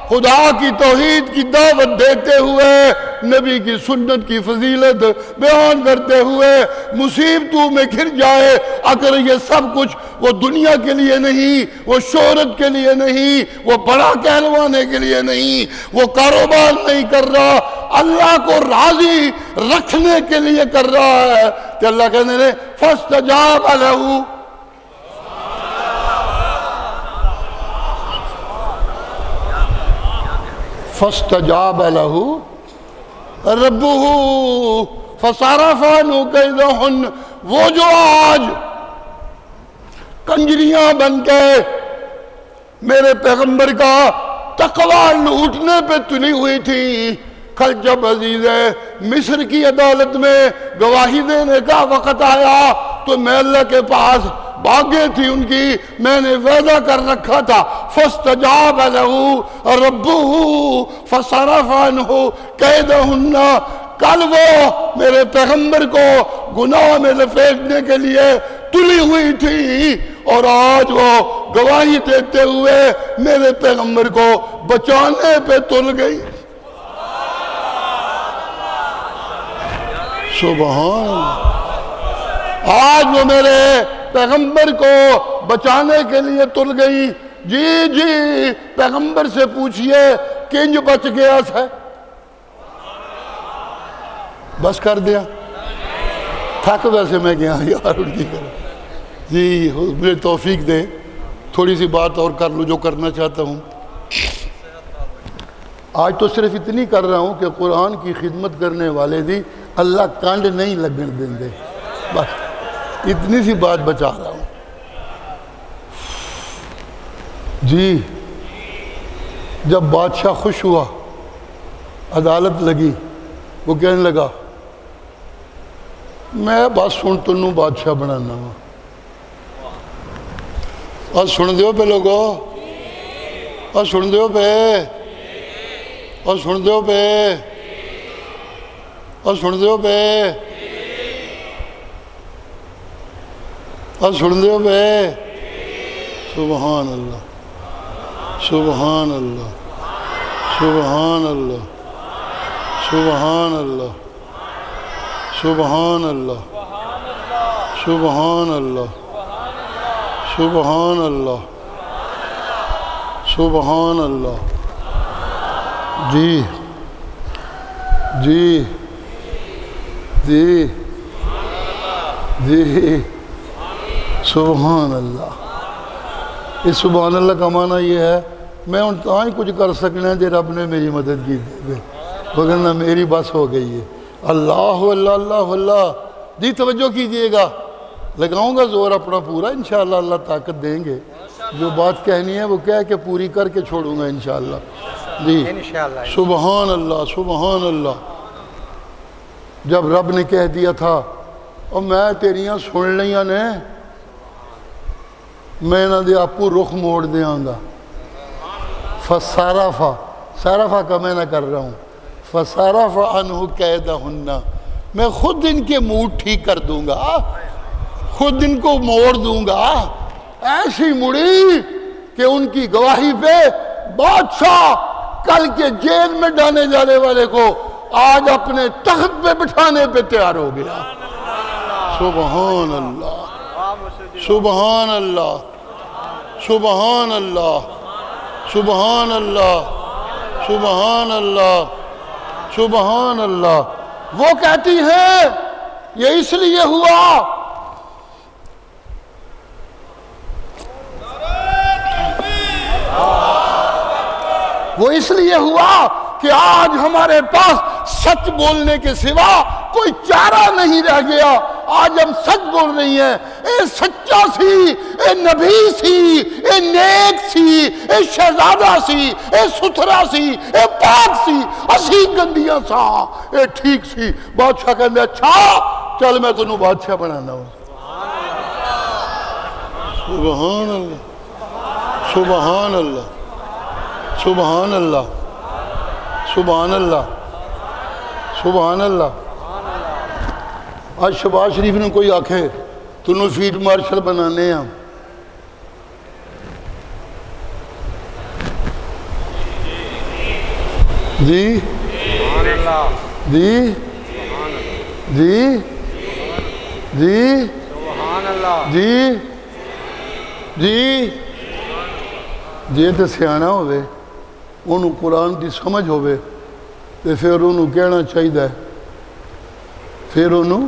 خدا کی توحید کی دعوت دیتے ہوئے، نبی کی سنت کی فضیلت بیان کرتے ہوئے مصیبتوں میں گھر جائے، اگر یہ سب کچھ وہ دنیا کے لیے نہیں، وہ شہرت کے لیے نہیں، وہ بڑا کہلوانے کے لیے نہیں، وہ کاروبار نہیں کر رہا، اللہ کو راضی رکھنے کے لیے کر رہا ہے، کہ اللہ کہنے نے فَاسْتَجَابَ لَهُ، فَاسْتَجَابَ لَهُ رَبُّهُ فَصَرَفَ عَنْهُ كَيْدَهُنَّ، وہ جو آج کنجریاں بن کے میرے پیغمبر کا تقوی لوٹنے پہ تلی ہوئی تھی، کل جب عزیز مصر کی عدالت میں گواہی دینے کا وقت آیا تو میں اللہ کے پاس باغیں تھی ان کی، میں نے وعدہ کر رکھا تھا فَاسْتَجَابَ لَهُ رَبُّهُ فَصَرَفَ عَنْهُ كَيْدَهُنَّ، کل وہ میرے پیغمبر کو گناہ میں لپیٹنے کے لیے تلی ہوئی تھی، اور آج وہ گواہی دیتے ہوئے میرے پیغمبر کو بچانے پہ تل گئی۔ سبحان اللہ، آج وہ میرے پیغمبر کو بچانے کے لیے تل گئی۔ جی پیغمبر سے پوچھئے کنج بچ گیا ہے، بس کر دیا، تھک ویسے میں گیا یار ان کی کروں جی، مجھے توفیق دے تھوڑی سی بات اور کر لوں جو کرنا چاہتا ہوں۔ آج تو صرف اتنی کر رہا ہوں کہ قرآن کی خدمت کرنے والے دی اللہ کانڈ نہیں لگن دیں دے، بس اتنی سی بات بچا رہا ہوں۔ جی جب بادشاہ خوش ہوا، عدالت لگی، وہ کہنے لگا میں بات سن تنوں بادشاہ بنانا ہوں، اور سن دیو پہ لوگو، اور سن دیو پہ، اور سن دیو پہ، اور سن دیو پہ، اور سن دیو پہ۔ سبحان اللہ، سبحان اللہ، سبحان اللہ، سبحان اللہ، سبحان اللہ، سبحان اللہ، سبحان اللہ، سبحان اللہ۔ جی جی جی جی سبحان اللہ۔ اس سبحان اللہ کا معنی یہ ہے میں ان تاں کچھ کر سکنا جے رب نے میری مدد کی دے، وگرنہ میری بس ہو گئی ہے۔ اللہ اللہ اللہ اللہ، جی توجہ کیجئے گا، لگاؤں گا زور اپنا پورا، انشاءاللہ اللہ طاقت دیں گے، جو بات کہنی ہے وہ کہہ کے پوری کر کے چھوڑوں گا انشاءاللہ۔ جی سبحان اللہ، سبحان اللہ۔ جب رب نے کہہ دیا تھا اور میں تیریاں سن لیاں نے، میں نہ دے آپو رخ موڑ دیاں گا۔ فَصَرَفَ، صرفہ کا میں نہ کر رہا ہوں، فَصَرَفَ عَنْهُ كَيْدَهُنَّ، میں خود ان کے موڈ ٹھیک کر دوں گا، خود ان کو موڑ دوں گا، ایسی مڑی کہ ان کی گواہی پہ بادشاہ کل کے جیل میں ڈالنے جانے والے کو آج اپنے تخت پہ بٹھانے پہ تیار ہو گیا۔ سبحان اللہ، سبحان اللہ، سبحان اللہ، سبحان اللہ، سبحان اللہ، سبحان اللہ۔ وہ کہتی ہیں یہ اس لیے ہوا وہ اس لیے ہوا کہ آج ہمارے پاس سچ بولنے کے سوا کوئی چارہ نہیں رہ گیا۔ آج ہم سچ بول رہی ہیں، اے سچا سی، اے نبی سی، اے نیک سی، اے شہزادہ سی، اے ستھرا سی، اے پاک سی، اسی گندیاں سا، اے ٹھیک سی۔ بادشاہ کہنے اچھا چل میں تنوں بادشاہ بنانا ہوں۔ سبحان اللہ، سبحان اللہ، سبحان اللہ، سبحان اللہ سبحان اللہ. آج شہباز شریف نے کوئی آکھے تنوں فیلڈ مارشل بنانے ہیں. جی جی جی جی جی جی جی تو سیاح ہوئے انہوں قرآن کی سمجھ ہوئے تو پھر انہوں کہنا چاہیے پھر انہوں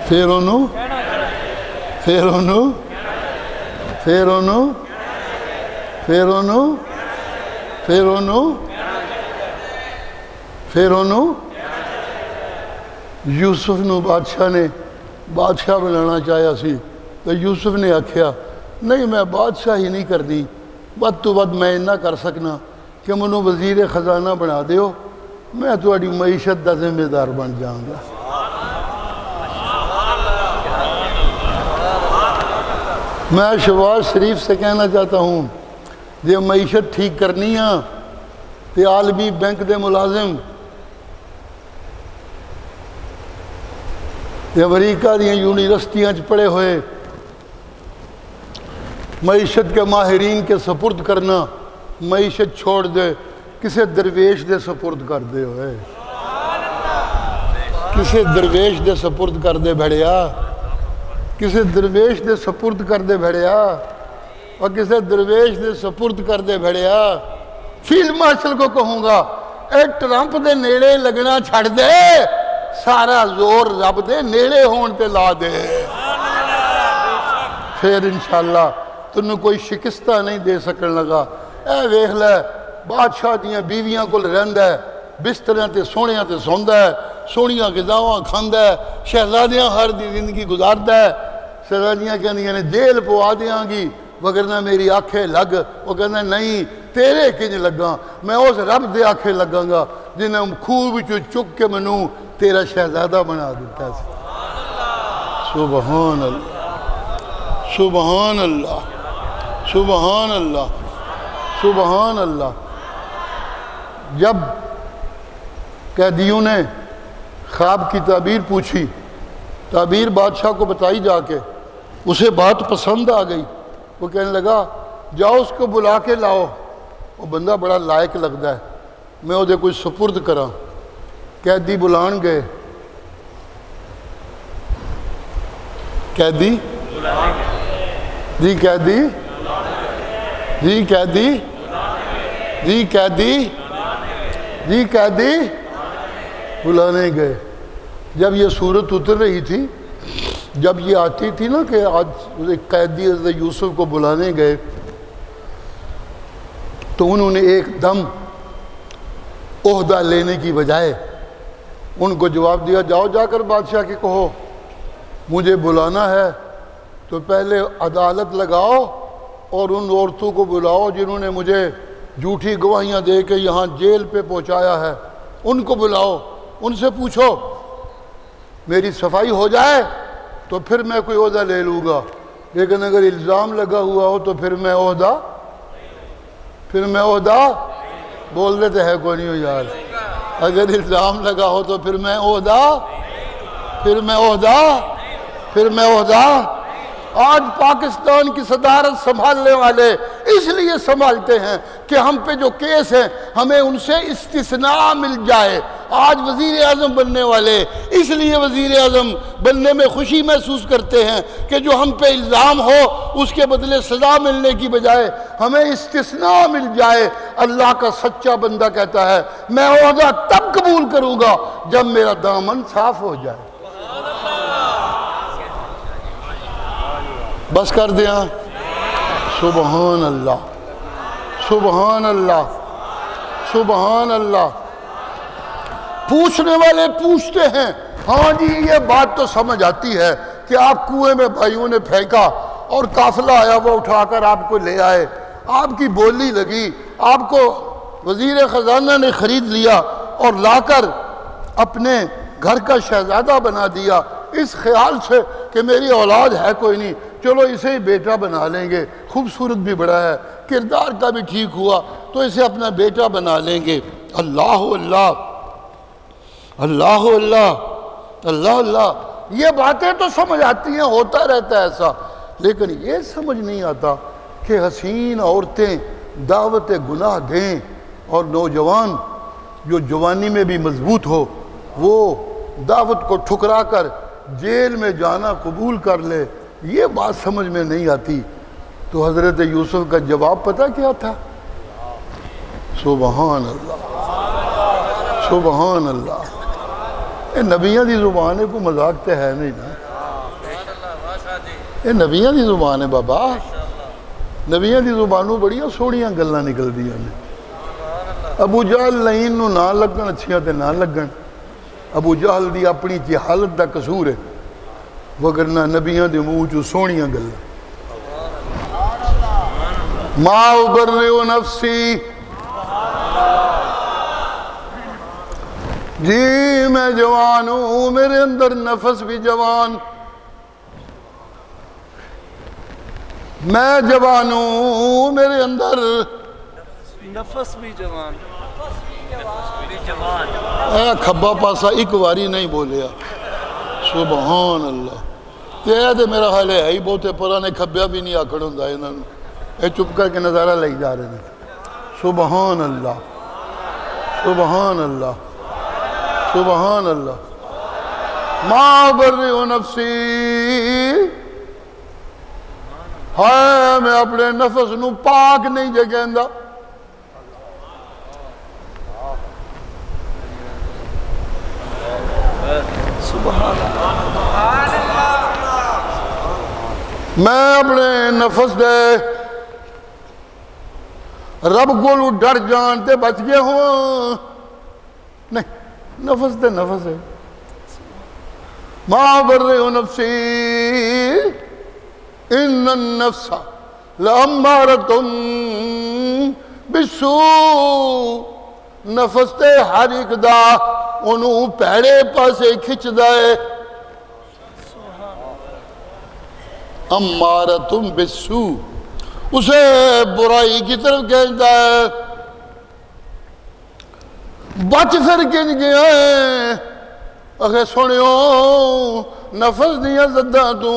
پھر انہوں پھر انہوں پھر انہوں پھر انہوں پھر انہوں پھر انہوں یوسف نو بادشاہ نے بادشاہ بنانا چاہیا سی تو یوسف نے آکھیا نہیں میں بادشاہ ہی نہیں کرنی ود تو ود میں نہ کر سکنا کہ منو وزیر خزانہ بنا دیو میں تہاڈی معیشت دا ذمہ دار بن جاؤں گا. میں شہباز شریف سے کہنا چاہتا ہوں یہ معیشت ٹھیک کرنی ہے تے عالمی بینک دے ملازم تے امریکہ دیا یونیورسٹیاں پڑھے ہوئے معیشت کے ماہرین کے سپرد کرنا معیشت چھوڑ دے کسے درویش دے سپرد کر دے ہوئے کسے درویش دے سپرد کر دے بھڑیا کسے درویش دے سپرد کر دے بھڑیا اور کسے درویش دے سپرد کر دے بھڑیا. فیلڈ مارشل کو کہوں گا اے ٹرمپ دے نیڑے لگنا چھڑ دے سارا زور رب دے نیڑے ہون تے لا دے پھر انشاءاللہ تنہوں کوئی شکستہ نہیں دے سکن لگا. اے ویکھ لے بادشاہ دیاں بیویاں کو رہندا ہے بستریاں تے سونیاں تے سوندا ہے سونیاں غذاواں کھاندا ہے شہزادیاں ہر دی زندگی گزاردا ہے. شہزادیاں کہندیاں نے جیل پوا دیاں گی وگرنہ میری آنکھیں لگ وہ کہنا نہیں تیرے کنج لگاں میں اس رب دے آنکھیں لگاں گا جنہیں خوب چک کے منوں تیرا شہزادہ بنا دیتا ہے. سبحان اللہ سبحان اللہ سبحان اللہ سبحان اللہ. جب قیدیوں نے خواب کی تعبیر پوچھی تعبیر بادشاہ کو بتائی جا کے اسے بات پسند آ گئی وہ کہنے لگا جاؤ اس کو بلا کے لاؤ وہ بندہ بڑا لائق لگتا ہے میں وہ کوئی سپرد کراں. قیدی بلان گئے قیدی جی قیدی جی قیدی جی قیدی جی قیدی بلانے گئے. جب یہ صورت اتر رہی تھی جب یہ آتی تھی نا کہ آج قیدی حضرت یوسف کو بلانے گئے تو انہوں نے ایک دم عہدہ لینے کی بجائے ان کو جواب دیا جاؤ جا کر بادشاہ کے کہو مجھے بلانا ہے تو پہلے عدالت لگاؤ اور ان عورتوں کو بلاؤ جنہوں نے مجھے جھوٹی گواہیاں دے کے یہاں جیل پہ پہنچایا ہے ان کو بلاؤ ان سے پوچھو میری صفائی ہو جائے تو پھر میں کوئی عہدہ لے لوں گا لیکن اگر الزام لگا ہوا ہو تو پھر میں عہدہ بول دیتے ہے کوئی نہیں ہو یار اگر الزام لگا ہو تو پھر میں عہدہ آج پاکستان کی صدارت سنبھالنے والے اس لیے سنبھالتے ہیں کہ ہم پہ جو کیس ہیں ہمیں ان سے استثناء مل جائے. آج وزیر اعظم بننے والے اس لیے وزیر اعظم بننے میں خوشی محسوس کرتے ہیں کہ جو ہم پہ الزام ہو اس کے بدلے سزا ملنے کی بجائے ہمیں استثناء مل جائے. اللہ کا سچا بندہ کہتا ہے میں عہدہ تب قبول کروں گا جب میرا دامن صاف ہو جائے. بس کر دیا. سبحان اللہ سبحان اللہ سبحان اللہ. پوچھنے والے پوچھتے ہیں ہاں جی یہ بات تو سمجھ آتی ہے کہ آپ کنویں میں بھائیوں نے پھینکا اور قافلہ آیا وہ اٹھا کر آپ کو لے آئے آپ کی بولی لگی آپ کو وزیر خزانہ نے خرید لیا اور لا کر اپنے گھر کا شہزادہ بنا دیا اس خیال سے کہ میری اولاد ہے کوئی نہیں چلو اسے ہی بیٹا بنا لیں گے خوبصورت بھی بڑا ہے کردار کا بھی ٹھیک ہوا تو اسے اپنا بیٹا بنا لیں گے. اللہ اللہ اللہ اللہ اللہ اللہ، یہ باتیں تو سمجھ آتی ہیں، ہوتا رہتا ہے ایسا، لیکن یہ سمجھ نہیں آتا کہ حسین عورتیں دعوت گناہ دیں اور نوجوان جو جوانی میں بھی مضبوط ہو وہ دعوت کو ٹھکرا کر جیل میں جانا قبول کر لے، یہ بات سمجھ میں نہیں آتی۔ تو حضرت یوسف کا جواب پتہ کیا تھا؟ سبحان اللہ سبحان اللہ۔ یہ نبیاں دی زبان ہے، کوئی مذاق تے ہے نہیں نا، یہ نبیاں دی زبان ہے بابا، نبیاں دی زبانوں بڑیاں سوڑیاں گلاں نکل دیاں نے۔ ابو جہل لائن نو نہ لگن، اچھیاں تے نہ لگن، ابو جہل دی اپنی جہالت دا قصور ہے، وگرنہ نبیاں دے منہ چوں سونیاں گلاں۔ ما ابرئ نفسی، جی میں جوان ہوں، میرے اندر نفس بھی جوان، میں جوان ہوں، میرے اندر نفس بھی جوان، اے کھبا پاسا ایک واری نہیں بولیا، سبحان اللہ۔ تے میرا حال ہے ہی بہتے پرانے کھبیا بھی نہیں آکڑ ہوں دائے انہوں نے، اے چپ کر کے نظارہ لے جا رہے ہیں۔ سبحان اللہ سبحان اللہ سبحان اللہ۔ ما برئ نفسی، ہائے میں اپنے نفس نو پاک نہیں جے کہندا، میں اپنے نفس دے رب کو ڈر جانتے بچ گیا ہوں، نہیں نفس دے نفس ہے۔ ما برئ نفسی ان النفس لامارۃ بالسوء، نفس تے ہر ایک دا انہوں پیڑے پاسے کھچ دائے، امارۃ بالسوء، اسے برائی کی طرف کہتا ہے۔ بچ پھر کن گیا ہے، اگر سنیو نفس دیاں زدہ تو،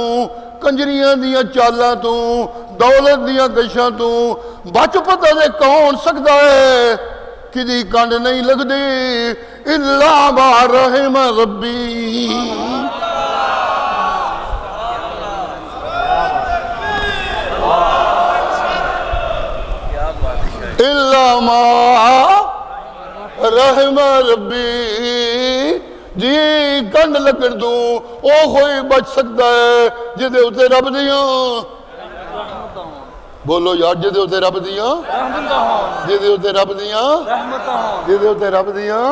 کنجریاں دیاں چالاں تو، دولت دیاں کشاں تو بچ پتہ دے کون سکتا ہے، کدی کنڈ نہیں لگ دی الا ما رحم ربی، الا ما رحم ربی، جی کنڈ لگن دوں او کوئی بچ سکتا ہے جدے اتے رب دیاں، بولو یار جدے اتے رب دیاں، جدے اتے رب دیاں، جدے اتے رب دیاں،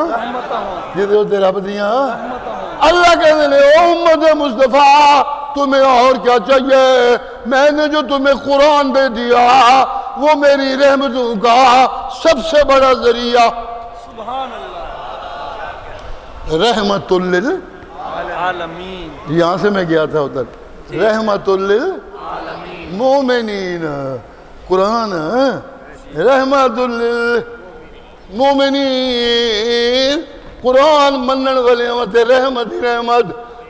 جدے اتے رب دیاں۔ اللہ کہتے ہیں او امت مصطفیٰ تمہیں اور کیا چاہیے، میں نے جو تمہیں قرآن دے دیا وہ میری رحمتوں کا سب سے بڑا ذریعہ، سبحان اللہ، رحمت للعالمین، یہاں سے میں گیا تھا ادھر، رحمت للمومنین، قرآن رحمت للمومنین، قرآن منن والے تے رحمت ہی رحمت،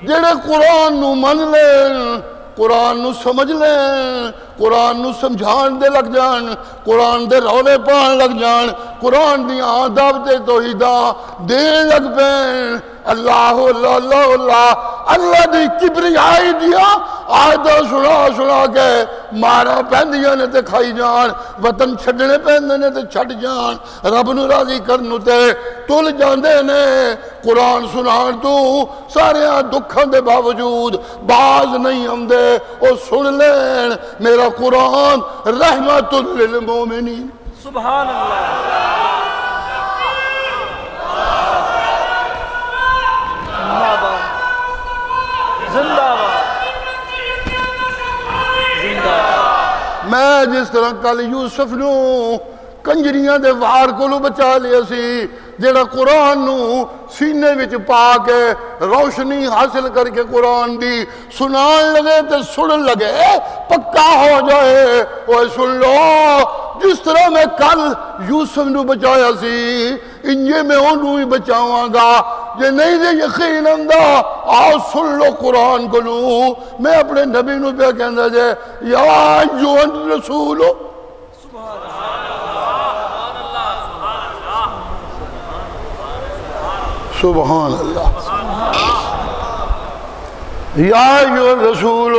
جڑے قرآن نو من لین، قرآن نو سمجھ لین، قرآن نو سمجھان دے لگ جان، قرآن دے رولے پان لگ جان، قرآن دی آداب دے توحیدہ دے لگ پین، اللہ اللہ اللہ اللہ اللہ دی کبریائی دیا آیتہ سنا سنا کے مارا پہندیاں نے تے کھائی جان، وطن چھڑنے پہندے نے تے چھڑ جان، رب نو راضی کرنو تے تول جاندے نے، قرآن سنان تو سارے دکھاں دے باوجود باز نہیں ہمدے، او سن لین میرا قرآن رحمت للمومنین، سبحان اللہ، زندہ باد، زندہ باد۔ میں جس طرح کل یوسف نو کنجریاں دے وار کو لو بچا لیا سی، جڑا قرآن نو سینے وچ پا کے روشنی حاصل کر کے قرآن دی سنان لگے تے سنن لگے پکا ہو جائے. اوہ سن لو جس طرح میں کل یوسف نو بچایا سی انجے میں انہوں ہی بچاواں گا. یہ نہیں دے یقین اندہ آؤ سن لو قرآن کو لوں. میں اپنے نبی نو پہ کہندہ جائے یا ایوہ الرسول سبحان اللہ یا ایوہ الرسول.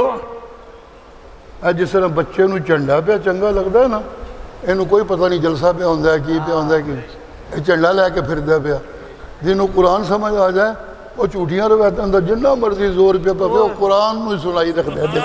جس طرح بچے نو چنڈا پہ چنگا لگتا ہے نا انہوں کوئی پتہ نہیں جلسہ پہ ہوندہ ہے کی پہ ہوندہ ہے کی چنڈا لے کے پھر دے پہ جنہوں قرآن سمجھ آ جائے وہ چوٹیاں روایت اندر جنہ مرضی زور پہ پہ وہ قرآن نو سنائی رکھ دے دے.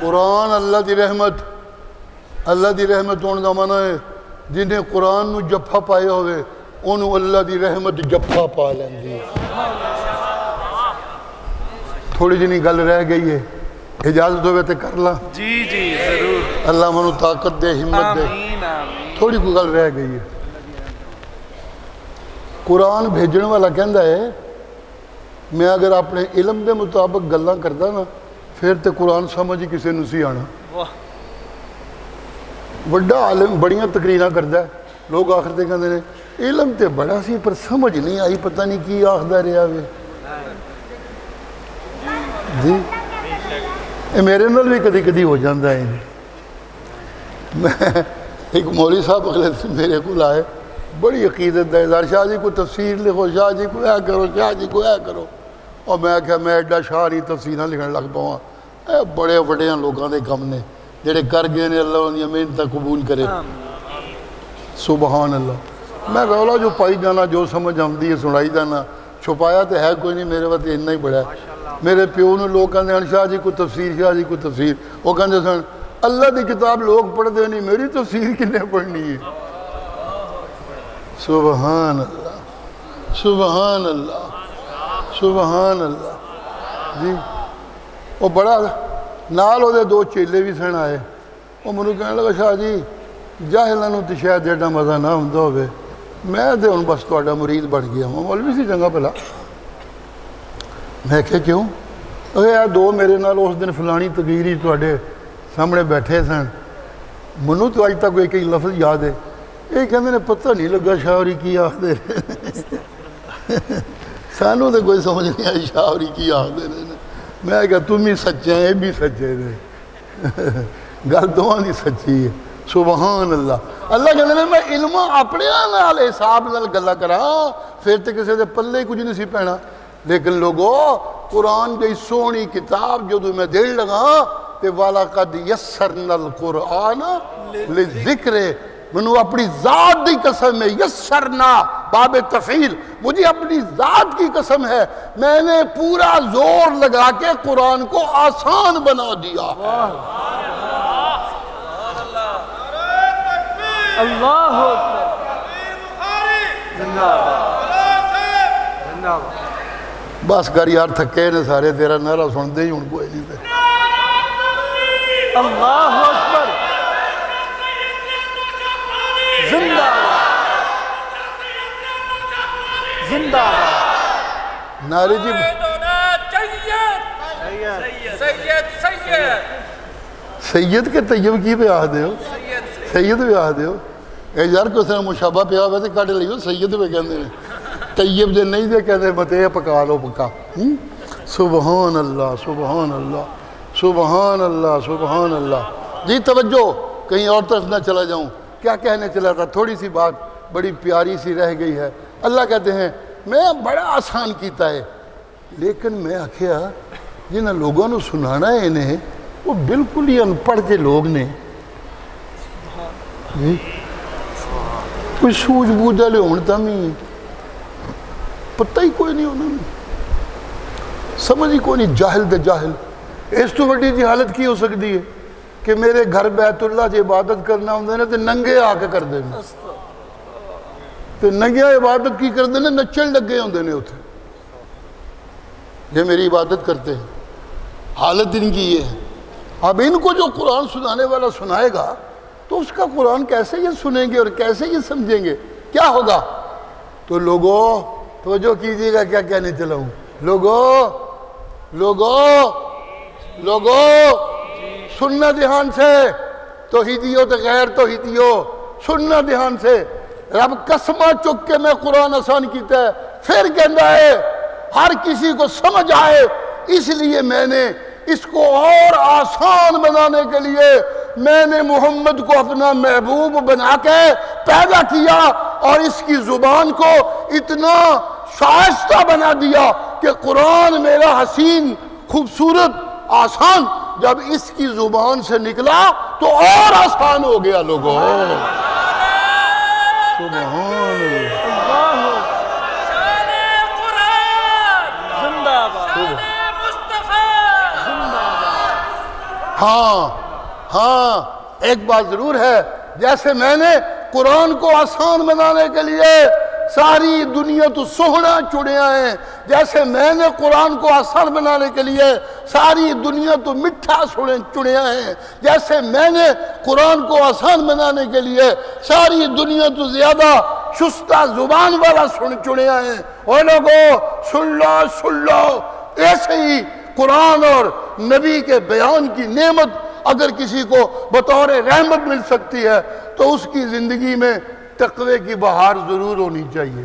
قرآن اللہ دی رحمت ہونے دا معنی ہے جنہیں قرآن نو جپھا پائے ہوئے انہوں اللہ دی رحمت جپھا پا لیں دی. تھوڑی جنہی گل رہ گئی ہے اجازت ہوئے تے کر لا. جی جی ضرور. اللہ منو طاقت دے ہمت دے. تھوڑی کوئی گل رہ گئی ہے. قرآن بھیجنے والا کہندہ ہے میں اگر اپنے علم دے مطابق گلاں کردا نا پھر تے قرآن سمجھ ہی کسے نسی آنا. وڈا عالم بڑیاں تقریرہ کردہ ہے لوگ آخر تے کہندے نے علم تے بڑا سی پر سمجھ نہیں آئی پتہ نہیں کی آخدہ رہا ہوئے. جی میرے نال بھی کدی کدی ہو جاندہ ہے. میں ایک مولوی صاحب اگلے میرے کو لائے بڑی عقیدت دائزار شاہ جی کو تفسیر لکھو شاہ جی کو اے کرو شاہ جی کو اے کرو. اور میں کہا میں ایڈا شاعری تفسیرہ لکھنے لگ پاؤں بڑے وڈیاں لوگاں دے کم نے جڑے کر گئے نے اللہ انہیں محنت قبول کرے. سبحان اللہ. میں کہا اللہ جو پائی جانا جو سمجھ آمدی ہے سنائی جانا چھپایا تو ہے کوئی نہیں میرے وقت اتنا ہی بڑا ہے. میرے پیو نے لوگ کہتے ہیں شاہ جی کو تفسیر شاہ جی کو تفسیر وہ کہتے ہیں اللہ دی کتاب لوگ پڑھ دے نہیں میری تفسیر کنے پڑھنی ہے. سبحان اللہ سبحان اللہ سبحان اللہ. جی وہ بڑا نال وہ دو چیلے بھی سن آئے وہ منو کہنے لگا شاہ جی جاہلانوں تو شاید ایڈا مزہ نہ ہوندہ ہوئے میں دے ان بس تو ایڈا مرید بڑھ گیا ہوں. مولوی سی چنگا پہلا. میں کہا کیوں اے دو میرے نال اس دن فلانی تقریری تو ایڈے سامنے بیٹھے سن منو تو آج تک کوئی لفظ یاد ہے یہ کہنے نے پتہ نہیں لگا شاعری کی آخدے سانوں تو کوئی سمجھ نہیں آئی شاعری کی آخدے رہے. میں کہا تم ہی سچے ہیں یہ بھی سچے رہے گل دواں دی سچی ہے. سبحان اللہ. اللہ کہتے ہیں میں علم اپنے نال حساب نال گلا کرا پھر تے کسے دے پلے کچھ نہیں سی پینا. لیکن لوگو قرآن جی سونی کتاب جو میں دل لگا تے وَلَقَدْ يَسَّرْنَا الْقُرْآنَ لِلذِّكْرِ منو اپنی ذات دی قسم ہے یسرنا باب تفعیل مجھے اپنی ذات کی قسم ہے میں نے پورا زور لگا کے قرآن کو آسان بنا دیا. اللہ بس کر یار تھکے نے سارے تیرا نعرہ سن دے ہی ان کو نہیں دے. اللہ اکبر زندہ زندہ نعرے جی سید کے طیب کی پہ آہ دے ہو سید پہ آہ دے ہو اے یار کوئی سنہ مشابہ پہ آہ دے کٹ لئیو سید پہ کہنے ہیں طیب دے نہیں دے کہتے ہیں بتے پکا لو پکا. سبحان اللہ سبحان اللہ سبحان اللہ سبحان اللہ. جی توجہ کہیں اور طرف نہ چلا جاؤں کیا کہنے چلا تھا تھوڑی سی بات بڑی پیاری سی رہ گئی ہے. اللہ کہتے ہیں میں بڑا آسان کیتا ہے لیکن میں آکھیا جنہاں لوگوں نے سنانا ہے انہیں وہ بالکل ہی انپڑھ کے لوگ نے کوئی سوج بوجھا لے ہونتا نہیں پتہ ہی کوئی نہیں انہوں نے سمجھ ہی کوئی نہیں جاہل دے جاہل. اس تو بڑی جی حالت کی ہو سکتی ہے کہ میرے گھر بیت اللہ جی عبادت کرنا ہوں نے تو ننگے آ کے کر دینا تو ننگے عبادت کی کر دینا نچل لگے ہوں نے اتھے یہ میری عبادت کرتے ہیں حالت ان کی یہ ہے۔ اب ان کو جو قرآن سنانے والا سنائے گا تو اس کا قرآن کیسے یہ سنیں گے اور کیسے یہ سمجھیں گے؟ کیا ہوگا؟ تو لوگوں توجہ کیجئے گا کیا کہنے چلا ہوں۔ لوگوں سننا دھیان سے، توحیدیو تو غیر توحیدیو سننا دھیان سے۔ رب قسمہ چک کے میں قرآن آسان کیتا ہے، پھر کہندا ہے ہر کسی کو سمجھ آئے، اس لیے میں نے اس کو اور آسان بنانے کے لیے میں نے محمد کو اپنا محبوب بنا کے پیدا کیا اور اس کی زبان کو اتنا شائستہ بنا دیا کہ قرآن میرا حسین خوبصورت آسان جب اس کی زبان سے نکلا تو اور آسان ہو گیا لوگوں۔ سبحان اللہ۔ ہاں ایک بات ضرور ہے، جیسے میں نے قرآن کو آسان بنانے کے لیے ساری دنیا تو سوہنا چڑیا ہے، جیسے میں نے قرآن کو آسان بنانے کے لیے ساری دنیا تو مٹھا چڑیا ہے، جیسے میں نے قرآن کو آسان بنانے کے لیے ساری دنیا تو زیادہ شستہ زبان والا چڑیا ہے۔ اور لوگوں سن لو، ایسے ہی قرآن اور نبی کے بیان کی نعمت اگر کسی کو بطور رحمت مل سکتی ہے تو اس کی زندگی میں تقوی کی بہار ضرور ہونی چاہیے۔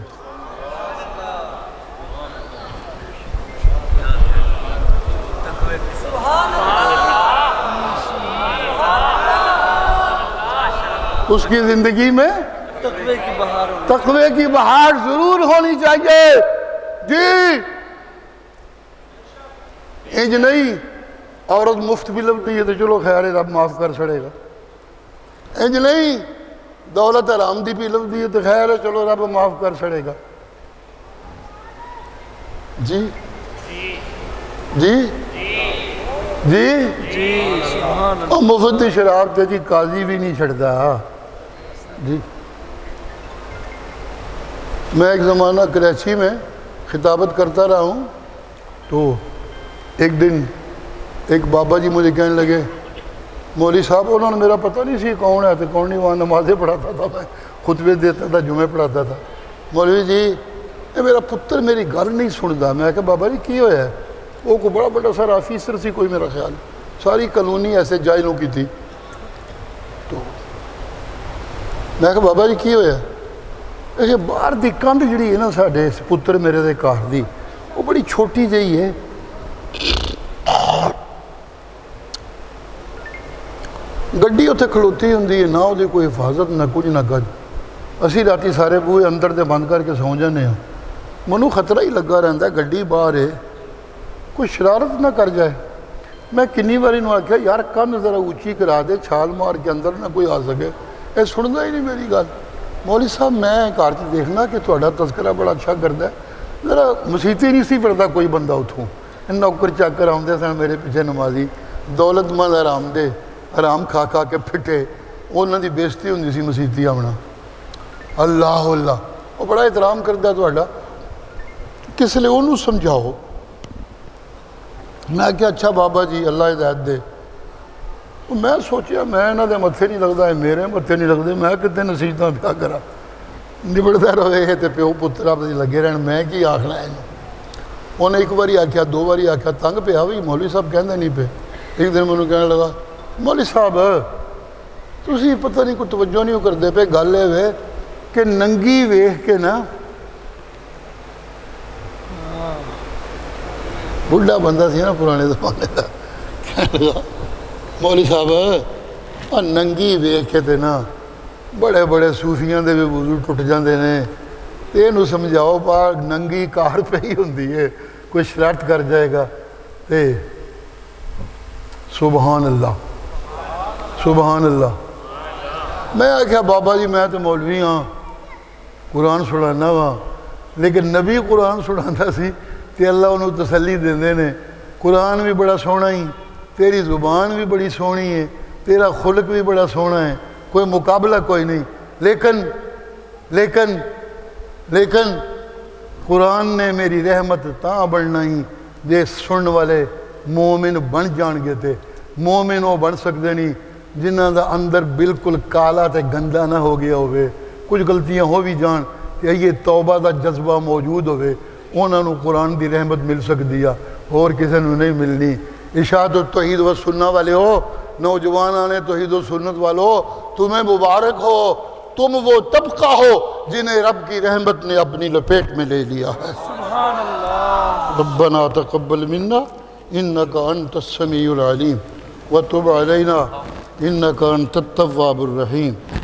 اس کی زندگی میں تقوی کی بہار ضرور ہونی چاہیے۔ جی انج نہیں عورت مفت بھی لبتی ہے تو چلو خیر ہے رب معاف کر چھڑے گا، انج نہیں دولت حرام دی پی لبتی ہے تو خیر ہے چلو رب معاف کر چھڑے گا۔ جی اور مفت دی شراب تے جی قاضی بھی نہیں چھڑتا۔ جی میں ایک زمانہ کراچی میں خطابت کرتا رہا ہوں تو ایک دن ایک بابا جی مجھے کہنے لگے مولوی صاحب، انہوں نے میرا پتہ نہیں سی کون ہے تو کون نہیں، وہاں نمازیں پڑھاتا تھا، میں خطبے دیتا تھا، جمعے پڑھاتا تھا۔ مولوی جی یہ میرا پتر میری گل نہیں سنتا۔ میں کہا بابا جی کی ہویا ہے؟ وہ کو بڑا بڑا سارا آفیسر سی کوئی، میرا خیال ساری کالونی ایسے جائلوں کی تھی۔ تو میں کہا بابا جی کی ہویا ہے؟ باہر دی کندھ جڑی ہے نا ساڈے پتر میرے دے گھر دی، وہ بڑی چھوٹی جہی ہے، گڈی اتنے کھلوتی ہوں نہ وہ کوئی حفاظت نہ کچھ نہ کچھ۔ اسی راتی سارے بوئے اندر دے بند کر کے سو جانے ہیں، منوں خطرہ ہی لگا رہتا ہے گڈی باہر ہے کوئی شرارت نہ کر جائے۔ میں کنی باری انہوں آکھیا یار کن ذرا اونچی کرا دے، چھال مار کے اندر نہ کوئی آ سکے، یہ سنتا ہی نہیں میری گل۔ مولوی صاحب میں گھر چ دیکھنا کہ تہاڈا تذکرہ بڑا اچھا کرتا ہے، ذرا مسیتی نہیں سی پڑھتا کوئی بندہ اتوں، نوکر چاکر آتے سن میرے پیچھے نمازی، دولت مند حرام دے حرام کھا کھا کے پھٹے، انہوں دی بےزتی ہوندی سی مسیتی آونا۔ اللہ اللہ وہ بڑا احترام کرتا ہے تہاڈا، کس لیے انہوں سمجھاؤ۔ میں کیا اچھا بابا جی اللہ ہدایت دے۔ میں سوچیا میں انہوں دے متھے نہیں لگتا، میرے متھے نہیں لگتے، میں کتنے نصیحتاں پیا کرا، نبڑتا رہے تے پیو پتر آپ لگے رہن، میں کی آخنا ہے۔ انہیں ایک باری آکھیا، دو باری آکھیا، تنگ پیا بھی مولوی صاحب کہندے نہیں پہ۔ ایک دن مجھے کہنے لگا مولوی صاحب تسی پتہ نہیں کوئی توجہ نہیں کرتے پہ، گل ہے کہ ننگی ویکھ کے نا بڑھا بندہ سی نا پرانے زمانے کا، کہنے لگا مولوی صاحب ننگی ویکھ کے تے نا بڑے بڑے صوفیاں دے بھی وضو ٹوٹ جاندے نے، تے اینو سمجھاؤ پا ننگی کار پہ ہی ہوندی ہے، کوئی شرارت کر جائے گا تے سبحان اللہ سبحان اللہ۔ میں آکھیا بابا جی میں تو مولوی ہاں، قرآن سنانا وا، لیکن نبی قرآن سناتا سی تے اللہ انہوں تسلی دیندے نے، قرآن بھی بڑا سونا ہی، تیری زبان بھی بڑی سونی ہے، تیرا خلق بھی بڑا سونا ہے، کوئی مقابلہ کوئی نہیں، لیکن قرآن نے میری رحمت تاں بڑھنا ہی جے سن والے مومن بن جان گے تے مومن وہ بن سکتے نہیں جنہ دا اندر بالکل کالا تے گندا نہ ہو گیا ہوئے کچھ غلطیاں ہو بھی جان کہ یہ توبہ دا جذبہ موجود ہوئے انہوں نے قرآن دی رحمت مل سکتی ہے اور کسی نے نہیں ملنی اشاعت التوحید و سنت والے ہو نوجوان آنے توحید و سنت والو تمہیں مبارک ہو تم وہ طبقہ ہو جنہیں رب کی رحمت نے اپنی لپیٹ میں لے لیا ہے سبحان اللہ ربنا تقبل منا انك انت السميع العليم وتب علينا انك انت التواب الرحيم